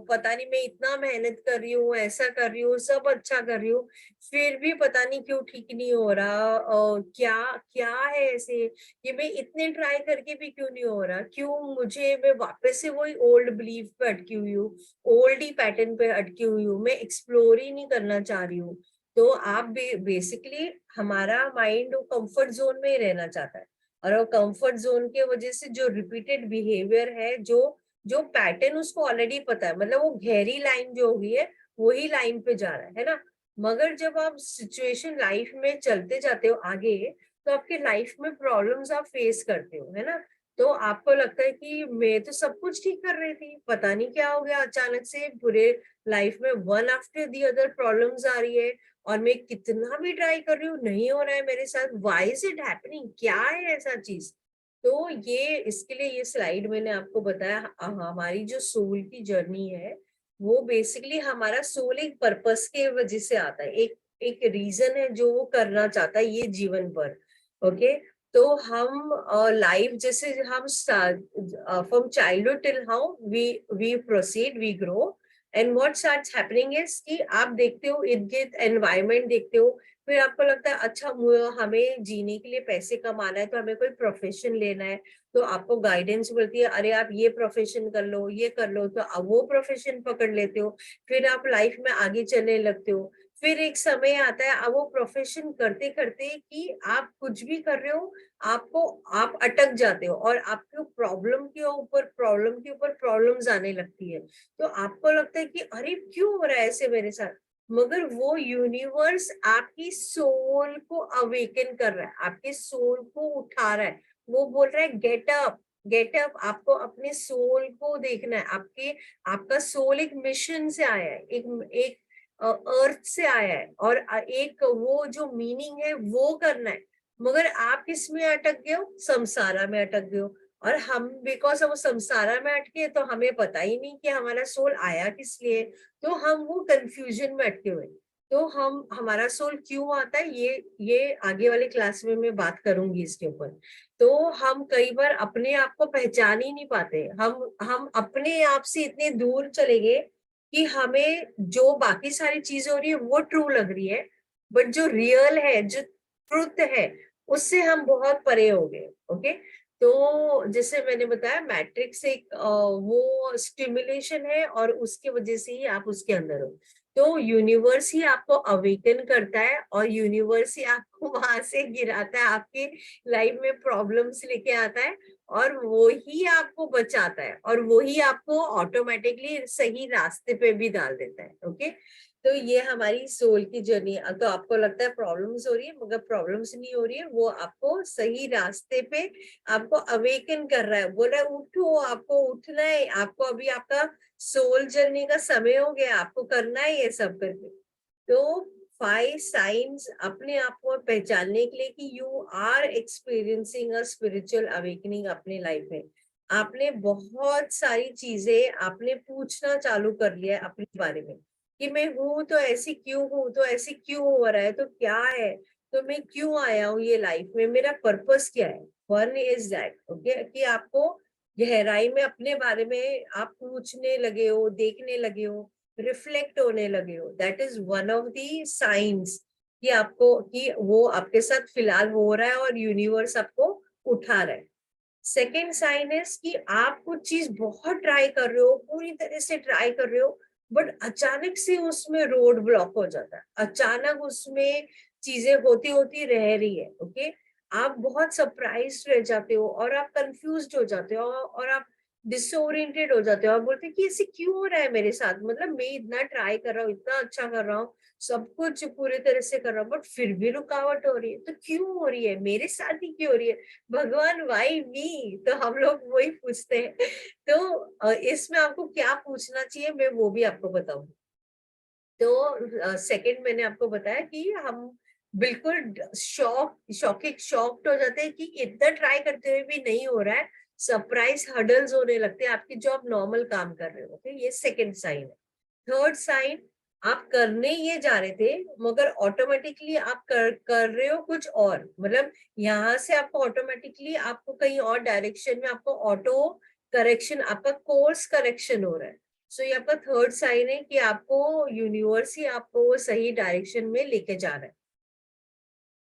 पता नहीं मैं इतना मेहनत कर रही हूँ, ऐसा कर रही हूँ, सब अच्छा कर रही हूँ, फिर भी पता नहीं क्यों ठीक नहीं हो रहा, क्या क्या है ऐसे, ये मैं इतने ट्राई करके भी क्यों नहीं हो रहा, क्यों मुझे, मैं वापस से वही ओल्ड बिलीफ पे अटकी हुई हूँ, ओल्ड ही पैटर्न पे अटकी हुई हूँ, मैं एक्सप्लोर ही नहीं करना चाह रही हूँ। तो आप बेसिकली हमारा माइंड वो कंफर्ट जोन में ही रहना चाहता है और वो कंफर्ट जोन के वजह से जो रिपीटेड बिहेवियर है, जो जो पैटर्न उसको ऑलरेडी पता है, मतलब वो गहरी लाइन जो हुई है वही लाइन पे जा रहा है ना। मगर जब आप सिचुएशन लाइफ में चलते जाते हो आगे, तो आपके लाइफ में प्रॉब्लम्स आप फेस करते हो, है ना। तो आपको लगता है कि मैं तो सब कुछ ठीक कर रही थी, पता नहीं क्या हो गया अचानक से पूरे लाइफ में one after the other problems आ रही है और मैं कितना भी ट्राई कर रही हूँ नहीं हो रहा है मेरे साथ, व्हाई इज इट हैपनिंग, क्या है ऐसा चीज। तो ये इसके लिए ये स्लाइड मैंने आपको बताया। हमारी जो सोल की जर्नी है वो बेसिकली हमारा सोल एक पर्पस के वजह से आता है, एक एक रीजन है जो वो करना चाहता है ये जीवन पर। ओके, तो हम लाइफ जैसे हम from childhood till how we proceed, we grow, and what starts happening is कि आप देखते हो इर्द गिर्द एनवायरमेंट देखते हो, फिर आपको लगता है अच्छा हमें जीने के लिए पैसे कमाना है तो हमें कोई प्रोफेशन लेना है, तो आपको गाइडेंस मिलती है अरे आप ये प्रोफेशन कर लो, ये कर लो, तो आप वो प्रोफेशन पकड़ लेते हो, फिर आप लाइफ में आगे चलने लगते हो। फिर एक समय आता है अब वो प्रोफेशन करते करते कि आप कुछ भी कर रहे हो, आपको आप अटक जाते हो और आपको प्रॉब्लम के ऊपर प्रॉब्लम्स आने लगती है। तो आपको लगता है कि अरे क्यों हो रहा है ऐसे मेरे साथ, मगर वो यूनिवर्स आपकी सोल को अवेकन कर रहा है, आपके सोल को उठा रहा है, वो बोल रहा है गेट अप, गेट अप। आपको अपने सोल को देखना है, आपके आपका सोल एक मिशन से आया है, एक एक अर्थ से आया है और एक वो जो मीनिंग है वो करना है। मगर आप किस में अटक गए हो, संसारा में अटक गए हो। और हम बिकॉज हम संसारा में अटके तो हमें पता ही नहीं कि हमारा सोल आया किस लिए, तो हम वो कंफ्यूजन में अटके हुए। तो हम हमारा सोल क्यों आता है ये आगे वाले क्लास में मैं बात करूंगी इसके ऊपर। तो हम कई बार अपने आप को पहचान ही नहीं पाते, हम अपने आप से इतने दूर चले गए कि हमें जो बाकी सारी चीजें हो रही है वो ट्रू लग रही है, बट जो रियल है, जो ट्रुथ है, उससे हम बहुत परे हो गए। ओके, तो जैसे मैंने बताया मैट्रिक्स एक वो स्टिमुलेशन है और उसकी वजह से ही आप उसके अंदर हो। तो यूनिवर्स ही आपको अवेकन करता है और यूनिवर्स ही आपको वहां से गिराता है, आपके लाइफ में प्रॉब्लम्स लेके आता है और वो ही आपको बचाता है और वो ही आपको ऑटोमेटिकली सही रास्ते पे भी डाल देता है। ओके, तो ये हमारी सोल की जर्नी। तो आपको लगता है प्रॉब्लम्स हो रही है, मगर प्रॉब्लम्स नहीं हो रही है, वो आपको सही रास्ते पे आपको अवेकन कर रहा है, बोल रहा है उठो, आपको उठना है, आपको अभी आपका सोल जर्नी का समय हो गया, आपको करना है ये सब करके। तो 5 साइंस अपने आप को पहचानने के लिए कि you are experiencing a spiritual awakening अपनी लाइफ में। आपने बहुत सारी चीजें आपने पूछना चालू कर लिया है अपने बारे में कि मैं हूं तो ऐसी क्यों हूं, तो ऐसी क्यों हो रहा है, तो क्या है, तो मैं क्यों आया हूँ ये लाइफ में, मेरा पर्पस क्या है। वन इज दैट ओके कि आपको गहराई में अपने बारे में आप पूछने लगे हो, देखने लगे हो, रिफ्लेक्ट होने लगे हो, that is one of the science कि आपको कि वो आपके साथ फिलहाल हो रहा है और यूनिवर्स आपको उठा रहा है। सेकेंड साइन इज कि आप कुछ चीज बहुत ट्राई कर रहे हो, पूरी तरह से ट्राई कर रहे हो, बट अचानक से उसमें रोड ब्लॉक हो जाता है, अचानक उसमें चीजें होती होती रह रही है। ओके, आप बहुत सरप्राइज रह जाते हो और आप कंफ्यूज हो जाते हो और आप डिसोरिएंटेड हो जाते हो। आप बोलते हैं कि ऐसे क्यों हो रहा है मेरे साथ, मतलब मैं इतना ट्राई कर रहा हूँ, इतना अच्छा कर रहा हूँ, सब कुछ पूरी तरह से कर रहा हूँ, बट फिर भी रुकावट हो रही है, तो क्यों हो रही है, मेरे साथ ही क्यों हो रही है, भगवान वाई मी। तो हम लोग वही पूछते हैं। तो इसमें आपको क्या पूछना चाहिए मैं वो भी आपको बताऊंगी। तो सेकंड मैंने आपको बताया कि हम बिल्कुल शॉक्ड हो जाते हैं कि इतना ट्राई करते हुए भी नहीं हो रहा है, सरप्राइज हर्डल्स होने लगते हैं आपकी जो आप नॉर्मल काम कर रहे हो। ओके, ये सेकंड साइन है। थर्ड साइन, आप करने ये जा रहे थे मगर ऑटोमेटिकली आप कर रहे हो कुछ और, मतलब यहाँ से आपको ऑटोमेटिकली आपको कहीं और डायरेक्शन में आपको ऑटो करेक्शन, आपका कोर्स करेक्शन हो रहा है। सो ये आपका थर्ड साइन है कि आपको यूनिवर्स ही आपको सही डायरेक्शन में लेके जा रहा है।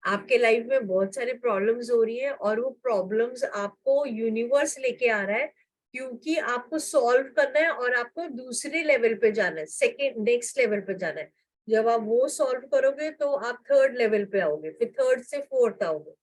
आपके लाइफ में बहुत सारे प्रॉब्लम्स हो रही है और वो प्रॉब्लम्स आपको यूनिवर्स लेके आ रहा है, क्योंकि आपको सॉल्व करना है और आपको दूसरे लेवल पे जाना है, सेकेंड नेक्स्ट लेवल पे जाना है। जब आप वो सॉल्व करोगे तो आप थर्ड लेवल पे आओगे, फिर थर्ड से फोर्थ आओगे।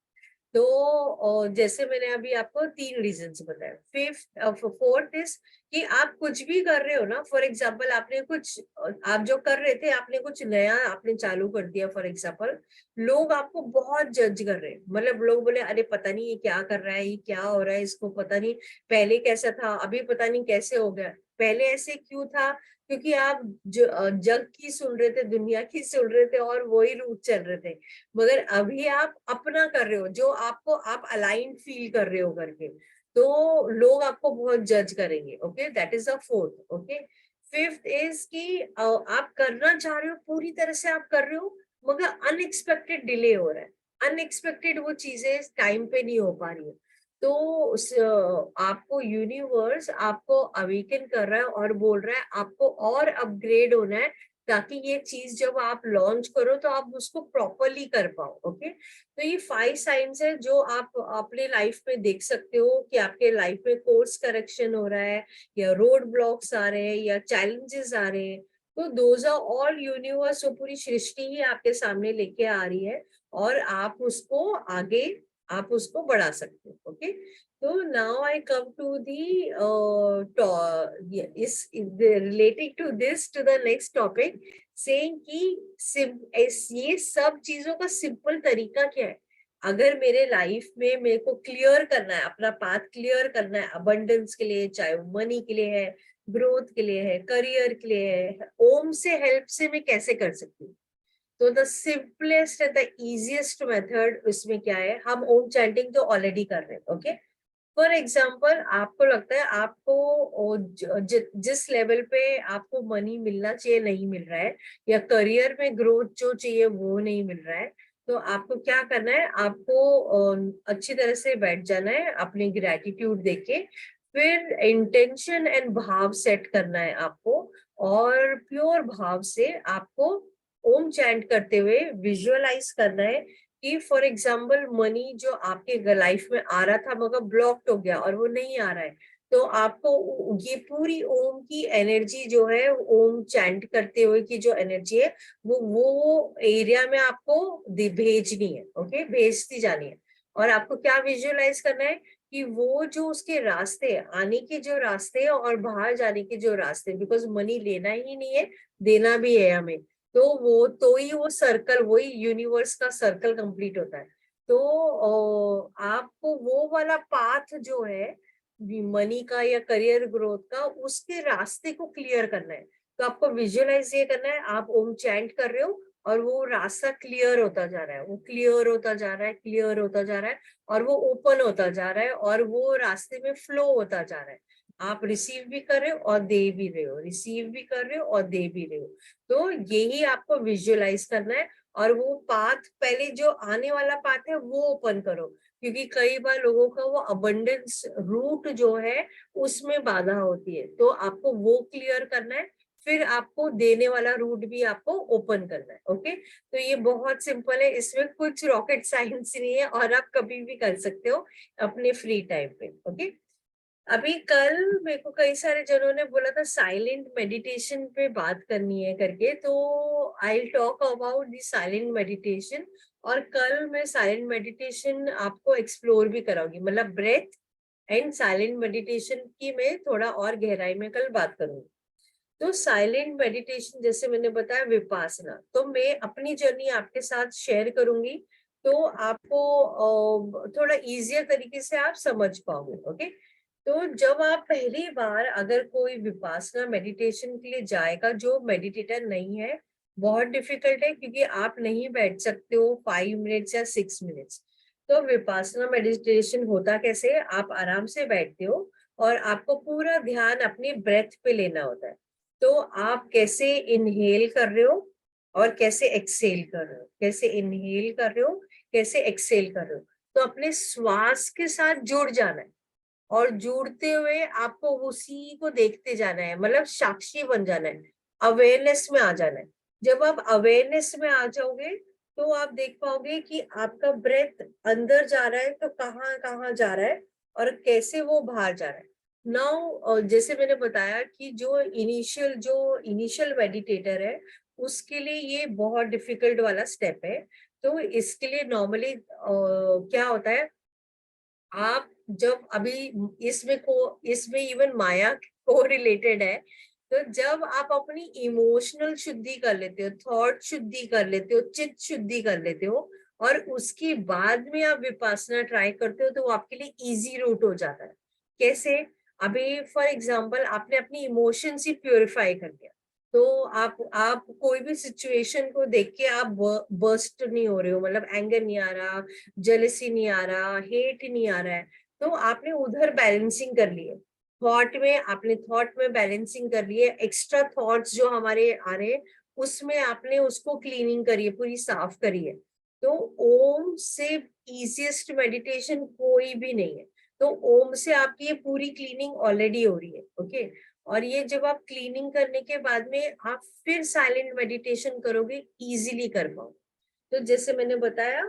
तो जैसे मैंने अभी आपको 3 रीजंस बताए। फिफ्थ फोर्थ इज कि आप कुछ भी कर रहे हो ना, फॉर एग्जाम्पल आपने कुछ आप जो कर रहे थे, आपने कुछ नया आपने चालू कर दिया, फॉर एग्जाम्पल लोग आपको बहुत जज कर रहे हैं, मतलब लोग बोले अरे पता नहीं ये क्या कर रहा है, ये क्या हो रहा है, इसको पता नहीं पहले कैसा था, अभी पता नहीं कैसे हो गया, पहले ऐसे क्यों था, क्योंकि आप जग की सुन रहे थे, दुनिया की सुन रहे थे और वही रूट चल रहे थे। मगर अभी आप अपना कर रहे हो, जो आपको आप अलाइंड फील कर रहे हो करके, तो लोग आपको बहुत जज करेंगे। Okay, that is the fourth. Okay, fifth is कि आप करना चाह रहे हो, पूरी तरह से आप कर रहे हो, मगर अनएक्सपेक्टेड डिले हो रहा है, अनएक्सपेक्टेड वो चीजें टाइम पे नहीं हो पा रही है। तो आपको यूनिवर्स आपको अवेकन कर रहा है और बोल रहा है आपको और अपग्रेड होना है, ताकि ये चीज जब आप लॉन्च करो तो आप उसको प्रॉपरली कर पाओ। ओके, तो ये 5 साइंस है जो आप अपने लाइफ में देख सकते हो कि आपके लाइफ में कोर्स करेक्शन हो रहा है, या रोड ब्लॉक्स आ रहे हैं, या चैलेंजेस आ रहे हैं। तो दोज आर ऑल यूनिवर्स, वो पूरी सृष्टि ही आपके सामने लेके आ रही है और आप उसको आगे आप उसको बढ़ा सकते हो। ओके, तो now I come to the is relating to this to the next topic, saying कि ये सब चीजों का सिंपल तरीका क्या है। अगर मेरे लाइफ में मेरे को क्लियर करना है, अपना पाथ क्लियर करना है अबंडेंस के लिए, चाहे वो मनी के लिए है, ग्रोथ के लिए है, करियर के लिए है, ओम से हेल्प से मैं कैसे कर सकती हूँ। तो the simplest and the easiest method उसमें क्या है, हम ओम चैंटिंग तो ऑलरेडी कर रहे हैं। ओके, फॉर एग्जाम्पल आपको लगता है आपको जिस लेवल पे आपको मनी मिलना चाहिए नहीं मिल रहा है, या करियर में ग्रोथ जो चाहिए वो नहीं मिल रहा है, तो आपको क्या करना है, आपको अच्छी तरह से बैठ जाना है, अपनी ग्रेटिट्यूड देके, फिर इंटेंशन एंड भाव सेट करना है आपको, और प्योर भाव से आपको ओम चैंट करते हुए विजुअलाइज करना है कि फॉर एग्जाम्पल मनी जो आपके लाइफ में आ रहा था मगर ब्लॉक्ड हो गया और वो नहीं आ रहा है, तो आपको ये पूरी ओम की एनर्जी जो है, ओम चैंट करते हुए की जो एनर्जी है, वो एरिया में आपको भेजनी है। ओके, भेजती जानी है। और आपको क्या विजुअलाइज करना है कि वो जो उसके रास्ते, आने के जो रास्ते और बाहर जाने के जो रास्ते, बिकॉज मनी लेना ही नहीं है, देना भी है हमें, तो वो तो ही वो सर्कल, वही यूनिवर्स का सर्कल कंप्लीट होता है। तो आपको वो वाला पाथ जो है मनी का या करियर ग्रोथ का, उसके रास्ते को क्लियर करना है। तो आपको विजुअलाइज ये करना है, आप ओम चैंट कर रहे हो और वो रास्ता क्लियर होता जा रहा है, वो क्लियर होता जा रहा है, क्लियर होता जा रहा है, और वो ओपन होता जा रहा है, और वो रास्ते में फ्लो होता जा रहा है। आप रिसीव भी कर रहे हो और दे भी रहे हो, रिसीव भी कर रहे हो और दे भी रहे हो। तो यही आपको विजुअलाइज करना है। और वो पाथ पहले जो आने वाला पाथ है वो ओपन करो, क्योंकि कई बार लोगों का वो अबंडेंस रूट जो है उसमें बाधा होती है, तो आपको वो क्लियर करना है, फिर आपको देने वाला रूट भी आपको ओपन करना है। ओके, तो ये बहुत सिंपल है, इसमें कुछ रॉकेट साइंस नहीं है और आप कभी भी कर सकते हो अपने फ्री टाइम पे। ओके, अभी कल मेरे को कई सारे जनों ने बोला था साइलेंट मेडिटेशन पे बात करनी है करके, तो I talk about the silent meditation, और कल मैं साइलेंट मेडिटेशन आपको एक्सप्लोर भी कराऊंगी, मतलब ब्रेथ एंड साइलेंट मेडिटेशन की मैं थोड़ा और गहराई में कल बात करूंगी। तो साइलेंट मेडिटेशन जैसे मैंने बताया विपासना, तो मैं अपनी जर्नी आपके साथ शेयर करूंगी, तो आपको थोड़ा इजियर तरीके से आप समझ पाओगे। ओके, तो जब आप पहली बार अगर कोई विपासना मेडिटेशन के लिए जाएगा, जो मेडिटेटर नहीं है, बहुत डिफिकल्ट है क्योंकि आप नहीं बैठ सकते हो 5 मिनट्स या 6 मिनट्स। तो विपासना मेडिटेशन होता कैसे, आप आराम से बैठते हो और आपको पूरा ध्यान अपनी ब्रेथ पे लेना होता है। तो आप कैसे इनहेल कर रहे हो और कैसे एक्सेल कर रहे हो, कैसे इनहेल कर रहे हो, कैसे एक्सेल कर रहे हो, तो अपने श्वास के साथ जुड़ जाना है, और जुड़ते हुए आपको उसी को देखते जाना है, मतलब साक्षी बन जाना है, अवेयरनेस में आ जाना है। जब आप अवेयरनेस में आ जाओगे तो आप देख पाओगे कि आपका ब्रेथ अंदर जा रहा है तो कहाँ कहाँ जा रहा है और कैसे वो बाहर जा रहा है। नाउ जैसे मैंने बताया कि जो इनिशियल मेडिटेटर है उसके लिए ये बहुत डिफिकल्ट वाला स्टेप है। तो इसके लिए नॉर्मली क्या होता है, आप जब अभी इसमें इवन माया को रिलेटेड है, तो जब आप अपनी इमोशनल शुद्धि कर लेते हो, थॉट शुद्धि कर लेते हो, चित्त शुद्धि कर लेते हो, और उसके बाद में आप विपासना ट्राई करते हो, तो वो आपके लिए इजी रूट हो जाता है। कैसे, अभी फॉर एग्जांपल आपने अपनी इमोशंस ही प्योरीफाई कर दिया, तो आप कोई भी सिचुएशन को देख के आप बर्स्ट नहीं हो रहे हो, मतलब एंगर नहीं आ रहा, जेलसी नहीं आ रहा, हेट नहीं आ रहा है, तो आपने उधर बैलेंसिंग कर ली है। थॉट में बैलेंसिंग कर ली है, एक्स्ट्रा थॉट्स जो हमारे आ रहे हैं उसमें आपने उसको क्लीनिंग करी है, पूरी साफ करी है। तो ओम से इजीएस्ट मेडिटेशन कोई भी नहीं है, तो ओम से आपकी ये पूरी क्लीनिंग ऑलरेडी हो रही है। ओके, और ये जब आप क्लीनिंग करने के बाद में आप फिर साइलेंट मेडिटेशन करोगे, इजीली कर पाओगे। तो जैसे मैंने बताया,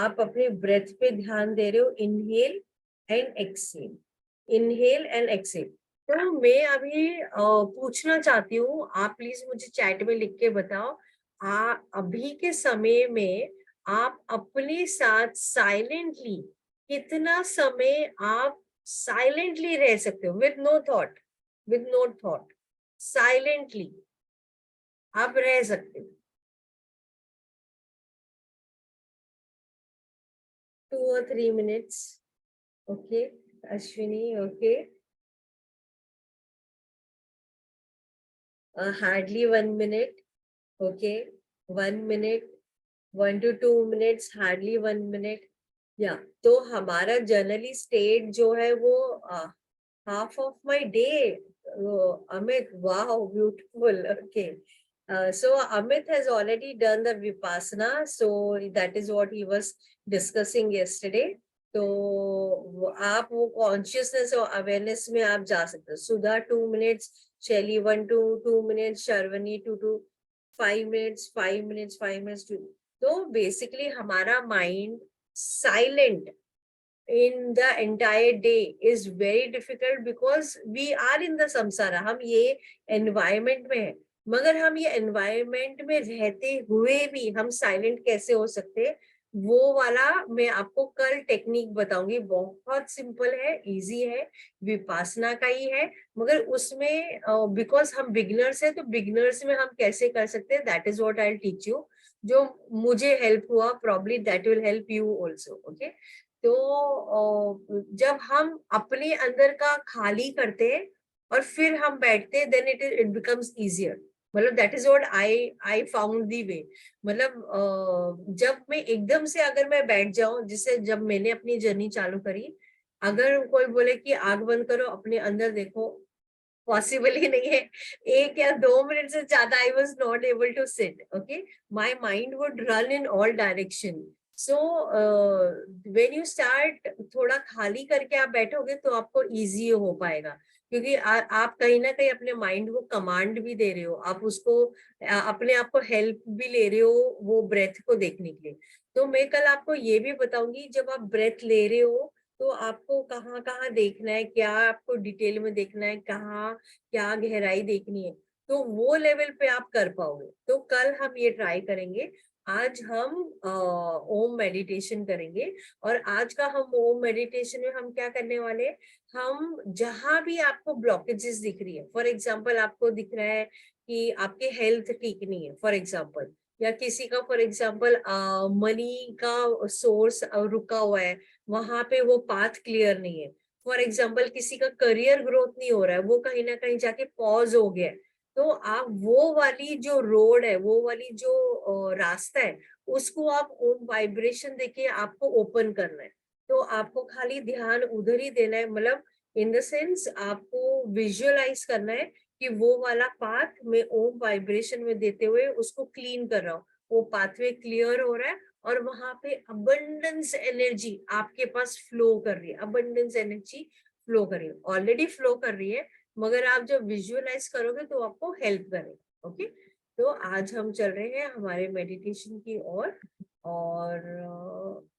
आप अपने ब्रेथ पे ध्यान दे रहे हो, inhale and exhale, inhale and exhale. तो मैं अभी पूछना चाहती हूँ, आप प्लीज मुझे चैट में लिख के बताओ, अभी के समय में आप अपने साथ साइलेंटली कितना समय आप साइलेंटली रह सकते हो, विद नो थॉट, साइलेंटली आप रह सकते हो 2 or 3 minutes? Okay, Ashwini, okay. Hardly 1 minute. Okay, 1 minute, 1 to 2 minutes, hardly 1 minute. Yeah, तो हमारा जनरली स्टेट जो है वो half of my day. Amit, wow, beautiful. Okay. So Amit has already done the Vipassana. So that is what he was discussing yesterday. तो आप वो consciousness और awareness में आप जा सकते हो। सुधा 2 minutes, शैली 1 to 2 minutes, शर्वनी 2 to 5 minutes, 5 minutes, 5 minutes to। तो बेसिकली हमारा mind silent in the entire day is very difficult because we are in the samsara, हम ये environment में है, मगर हम ये environment में रहते हुए भी हम silent कैसे हो सकते हैं, वो वाला मैं आपको कल टेक्निक बताऊंगी। बहुत सिंपल है, इजी है, विपासना का ही है, मगर उसमें बिकॉज हम बिगिनर्स है, तो बिगिनर्स में हम कैसे कर सकते हैं, that is what I will teach you. जो मुझे हेल्प हुआ, probably that will help you also. Okay, तो जब हम अपने अंदर का खाली करते हैं और फिर हम बैठते हैं, देन इट बिकम्स इजियर, मतलब that is what I found the way. मतलब जब मैं एकदम से अगर मैं बैठ जाऊं, जिससे जब मैंने अपनी जर्नी चालू करी, अगर कोई बोले कि आग बंद करो, अपने अंदर देखो, पॉसिबल ही नहीं है, 1 या 2 मिनट से ज्यादा I was not able to sit, okay, my mind would run in all direction. So when you start थोड़ा खाली करके आप बैठोगे तो आपको इजी हो पाएगा, क्योंकि आप कहीं ना कहीं अपने माइंड को कमांड भी दे रहे हो, आप उसको अपने आप को हेल्प भी ले रहे हो वो ब्रेथ को देखने के लिए. तो मैं कल आपको ये भी बताऊंगी, जब आप ब्रेथ ले रहे हो तो आपको कहाँ कहाँ देखना है, क्या आपको डिटेल में देखना है, कहाँ क्या गहराई देखनी है, तो वो लेवल पे आप कर पाओगे. तो कल हम ये ट्राई करेंगे. आज हम ओम मेडिटेशन करेंगे. और आज का हम ओम मेडिटेशन में हम क्या करने वाले हैं, हम जहां भी आपको ब्लॉकेजेस दिख रही है, फॉर एग्जांपल आपको दिख रहा है कि आपकी हेल्थ ठीक नहीं है फॉर एग्जांपल, या किसी का फॉर एग्जांपल मनी का सोर्स रुका हुआ है, वहां पे वो पाथ क्लियर नहीं है. फॉर एग्जाम्पल किसी का करियर ग्रोथ नहीं हो रहा है, वो कहीं ना कहीं जाके पॉज हो गया है. तो आप वो वाली जो रोड है, वो वाली जो रास्ता है, उसको आप ओम वाइब्रेशन देके आपको ओपन करना है. तो आपको खाली ध्यान उधर ही देना है, मतलब इन द सेंस आपको विजुअलाइज करना है कि वो वाला पाथ में ओम वाइब्रेशन में देते हुए उसको क्लीन कर रहा हूँ, वो पाथवे क्लियर हो रहा है, और वहां पे अबंडेंस एनर्जी आपके पास फ्लो कर रही है, अबंडेंस एनर्जी फ्लो कर रही है, ऑलरेडी फ्लो कर रही है, मगर आप जब विजुअलाइज करोगे तो आपको हेल्प करेगा. ओके, तो आज हम चल रहे हैं हमारे मेडिटेशन की ओर. और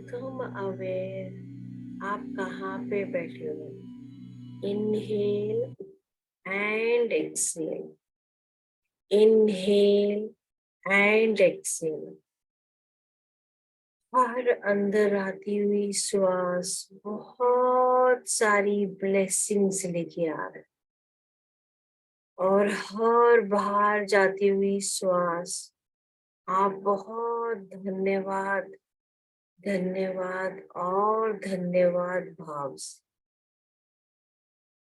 बिकम अवेयर आप कहाँ पे बैठे हो. Inhale and exhale, inhale and exhale. हर अंदर आती हुई श्वास बहुत सारी ब्लेसिंग्स लेके आ रहा है, और हर बाहर जाती हुई श्वास आप बहुत धन्यवाद, धन्यवाद और धन्यवाद भाव से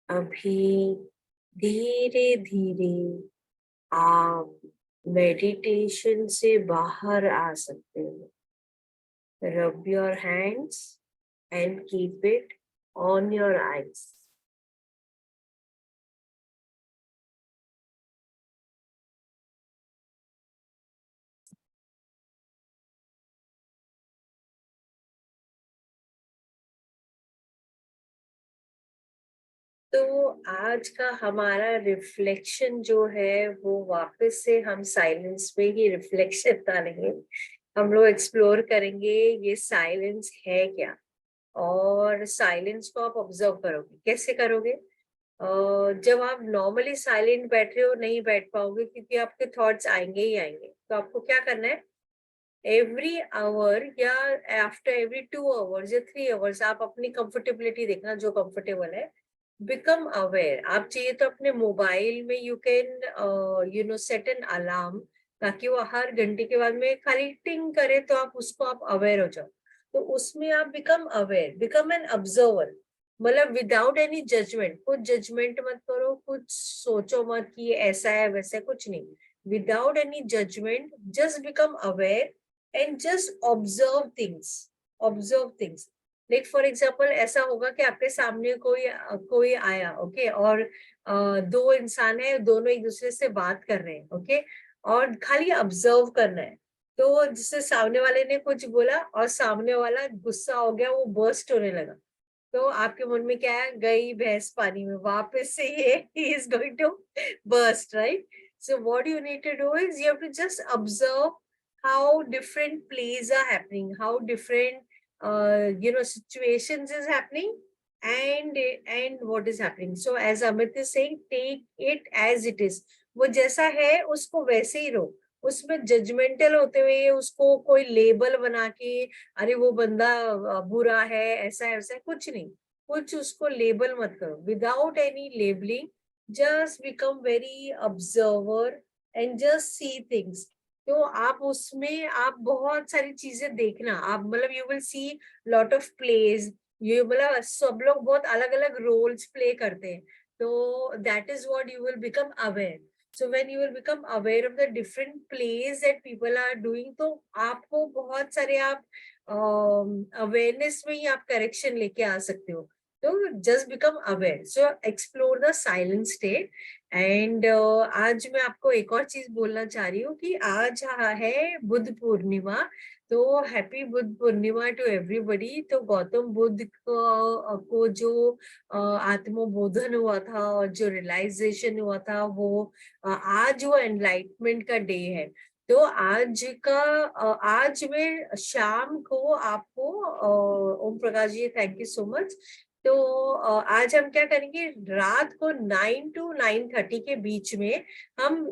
अभी धीरे धीरे आप मेडिटेशन से बाहर आ सकते हो. Rub your hands and keep it on your eyes. तो आज का हमारा रिफ्लेक्शन जो है वो वापस से हम साइलेंस में ही रिफ्लेक्शन डालेंगे. हम लोग एक्सप्लोर करेंगे ये साइलेंस है क्या, और साइलेंस को आप ऑब्जर्व करोगे. कैसे करोगे? जब आप नॉर्मली साइलेंट बैठ रहे हो नहीं बैठ पाओगे, क्योंकि आपके थॉट्स आएंगे ही आएंगे. तो आपको क्या करना है, एवरी आवर या आफ्टर एवरी 2 आवर्स या 3 आवर्स आप अपनी कंफर्टेबिलिटी देखना, जो कंफर्टेबल है. Become aware. आप चाहिए तो अपने मोबाइल में you can set an alarm, ताकि वो हर घंटे के बाद में खाली टिंग करे तो आप अवेयर हो जाओ. तो उसमें आप become aware, become an observer. मतलब विदाउट एनी जजमेंट. कुछ जजमेंट मत करो, कुछ सोचो मत कि ऐसा है वैसा है, कुछ नहीं. Without any judgement just become aware and just observe things. Observe things. Like for example ऐसा होगा कि आपके सामने कोई आया, ओके, और दो इंसान है, दोनों एक दूसरे से बात कर रहे हैं, ओके, और खाली ऑब्जर्व करना है. तो जिससे सामने वाले ने कुछ बोला और सामने वाला गुस्सा हो गया, वो बर्स्ट होने लगा. तो आपके मन में क्या है, गई भैंस पानी में, वापस से ये he is going to burst, right? So what you need to do is you have to just observe how different plays are happening, how different situations is happening, and what is happening. So as Amit is saying, take it as it is. वो जैसा है उसको वैसे ही रहो. उसमें judgemental होते हुए उसको कोई लेबल बना के अरे वो बंदा बुरा है, ऐसा है वैसा है, कुछ नहीं. कुछ उसको लेबल मत करो. Without any labelling just become very observer and just see things. तो आप उसमें आप बहुत सारी चीजें देखना. आप मतलब you will see lot of places. ये मतलब सब लोग बहुत अलग अलग रोल्स प्ले करते हैं. तो that is what you will become aware. So when you will become aware of the different plays that people are doing, तो आपको बहुत सारे आप अवेयरनेस में ही आप करेक्शन लेके आ सकते हो. तो just become aware. So explore the silent state. And आज मैं आपको एक और चीज बोलना चाह रही हूँ कि आज है बुद्ध पूर्णिमा. तो happy Buddha Purnima to everybody. तो गौतम बुद्ध को जो आत्मबोधन हुआ था और जो रियलाइजेशन हुआ था, वो आज वो एनलाइटमेंट का डे है. तो आज में शाम को आपको Om Prakash ji, thank you so much. तो आज हम क्या करेंगे, रात को 9 to 9:30 के बीच में हम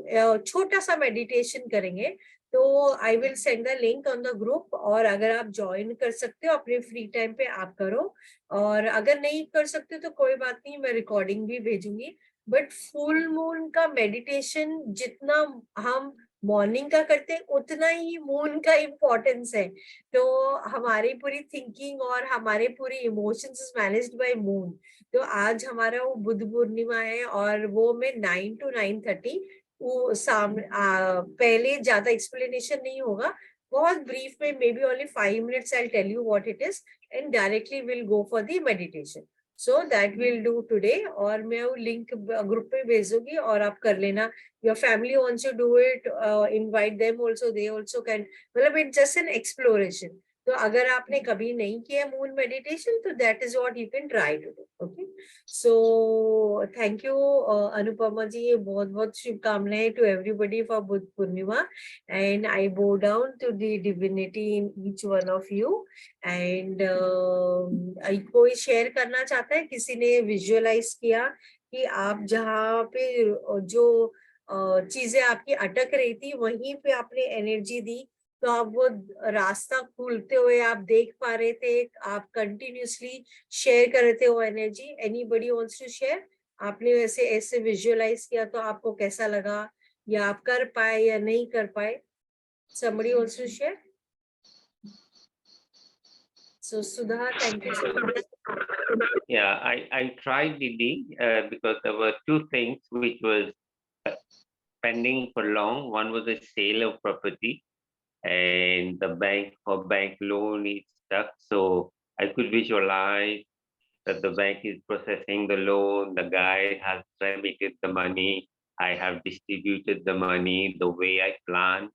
छोटा सा मेडिटेशन करेंगे. तो I will send the link on the group, और अगर आप ज्वाइन कर सकते हो अपने फ्री टाइम पे आप करो, और अगर नहीं कर सकते तो कोई बात नहीं, मैं रिकॉर्डिंग भी भेजूंगी. बट फुल मून का मेडिटेशन जितना हम मॉर्निंग का करते हैं उतना ही मून का इम्पोर्टेंस है. तो हमारी पूरी थिंकिंग और हमारे पूरे emotions is managed by moon. तो आज हमारा वो बुद्ध पूर्णिमा है, और वो में 9 to 9:30 वो पहले ज्यादा एक्सप्लेनेशन नहीं होगा, बहुत ब्रीफ में, may be only 5 minutes I'll tell you what it is, and directly we'll go for the meditation. So that we'll do today. और मैं वो लिंक ग्रुप पे भेजूंगी और आप कर लेना. Your family wants to do it, invite them also, they also can. मतलब it's just an exploration. तो अगर आपने कभी नहीं किया मून मेडिटेशन, तो that is what you can try to do. Okay, so thank you, Anupama ji. बहुत बहुत शुभकामनाएं to everybody for Buddha Purnima, and I bow down to the divinity in each one of you. And कोई share करना चाहता है? किसी ने visualise किया कि आप जहाँ पे जो चीजें आपकी अटक रही थी वहीं पे आपने एनर्जी दी, तो आप वो रास्ता खुलते हुए आप देख पा रहे थे, आप कंटिन्यूसली शेयर कर रहे थे वो energy. Anybody wants to share? आपने वैसे ऐसे विजुअलाइज किया तो आपको कैसा लगा, या आप कर पाए या नहीं कर पाए? somebody wants to share? So Sudha, thank you so much. Yeah, I tried Didi because there were two things which was pending for long. One was the sale of property, and the bank loan is stuck. So I could visualize that the bank is processing the loan, the guy has remitted the money, I have distributed the money the way I planned.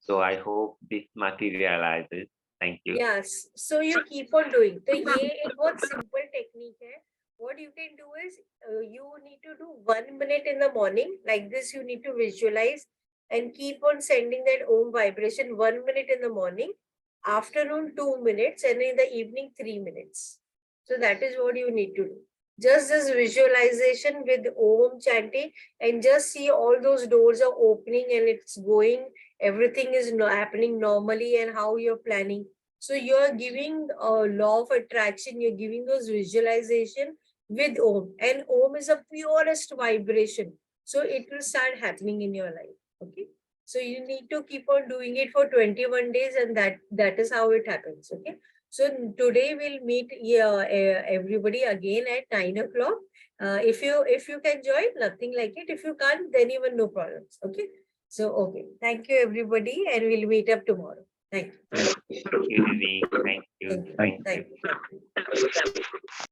So I hope this materializes. Thank you. Yes, so you keep on doing. तो ये एक बहुत simple technique है. What you can do is you need to do 1 minute in the morning like this. You need to visualize and keep on sending that Om vibration 1 minute in the morning, afternoon 2 minutes, and in the evening 3 minutes. So that is what you need to do. Just this visualization with Om chanting, and just see all those doors are opening and it's going. Everything is happening normally, and how you're planning. So you're giving a law of attraction, you're giving those visualization with Om, and Om is the purest vibration. So it will start happening in your life. Okay. So you need to keep on doing it for 21 days, and that is how it happens. Okay. So today we'll meet everybody again at 9 o'clock. If you can join, nothing like it. If you can't, then even no problems. Okay. So okay. Thank you everybody, and we'll meet up tomorrow. Thank you. Thank you, Didi. Thank you. Thank you. Thank you.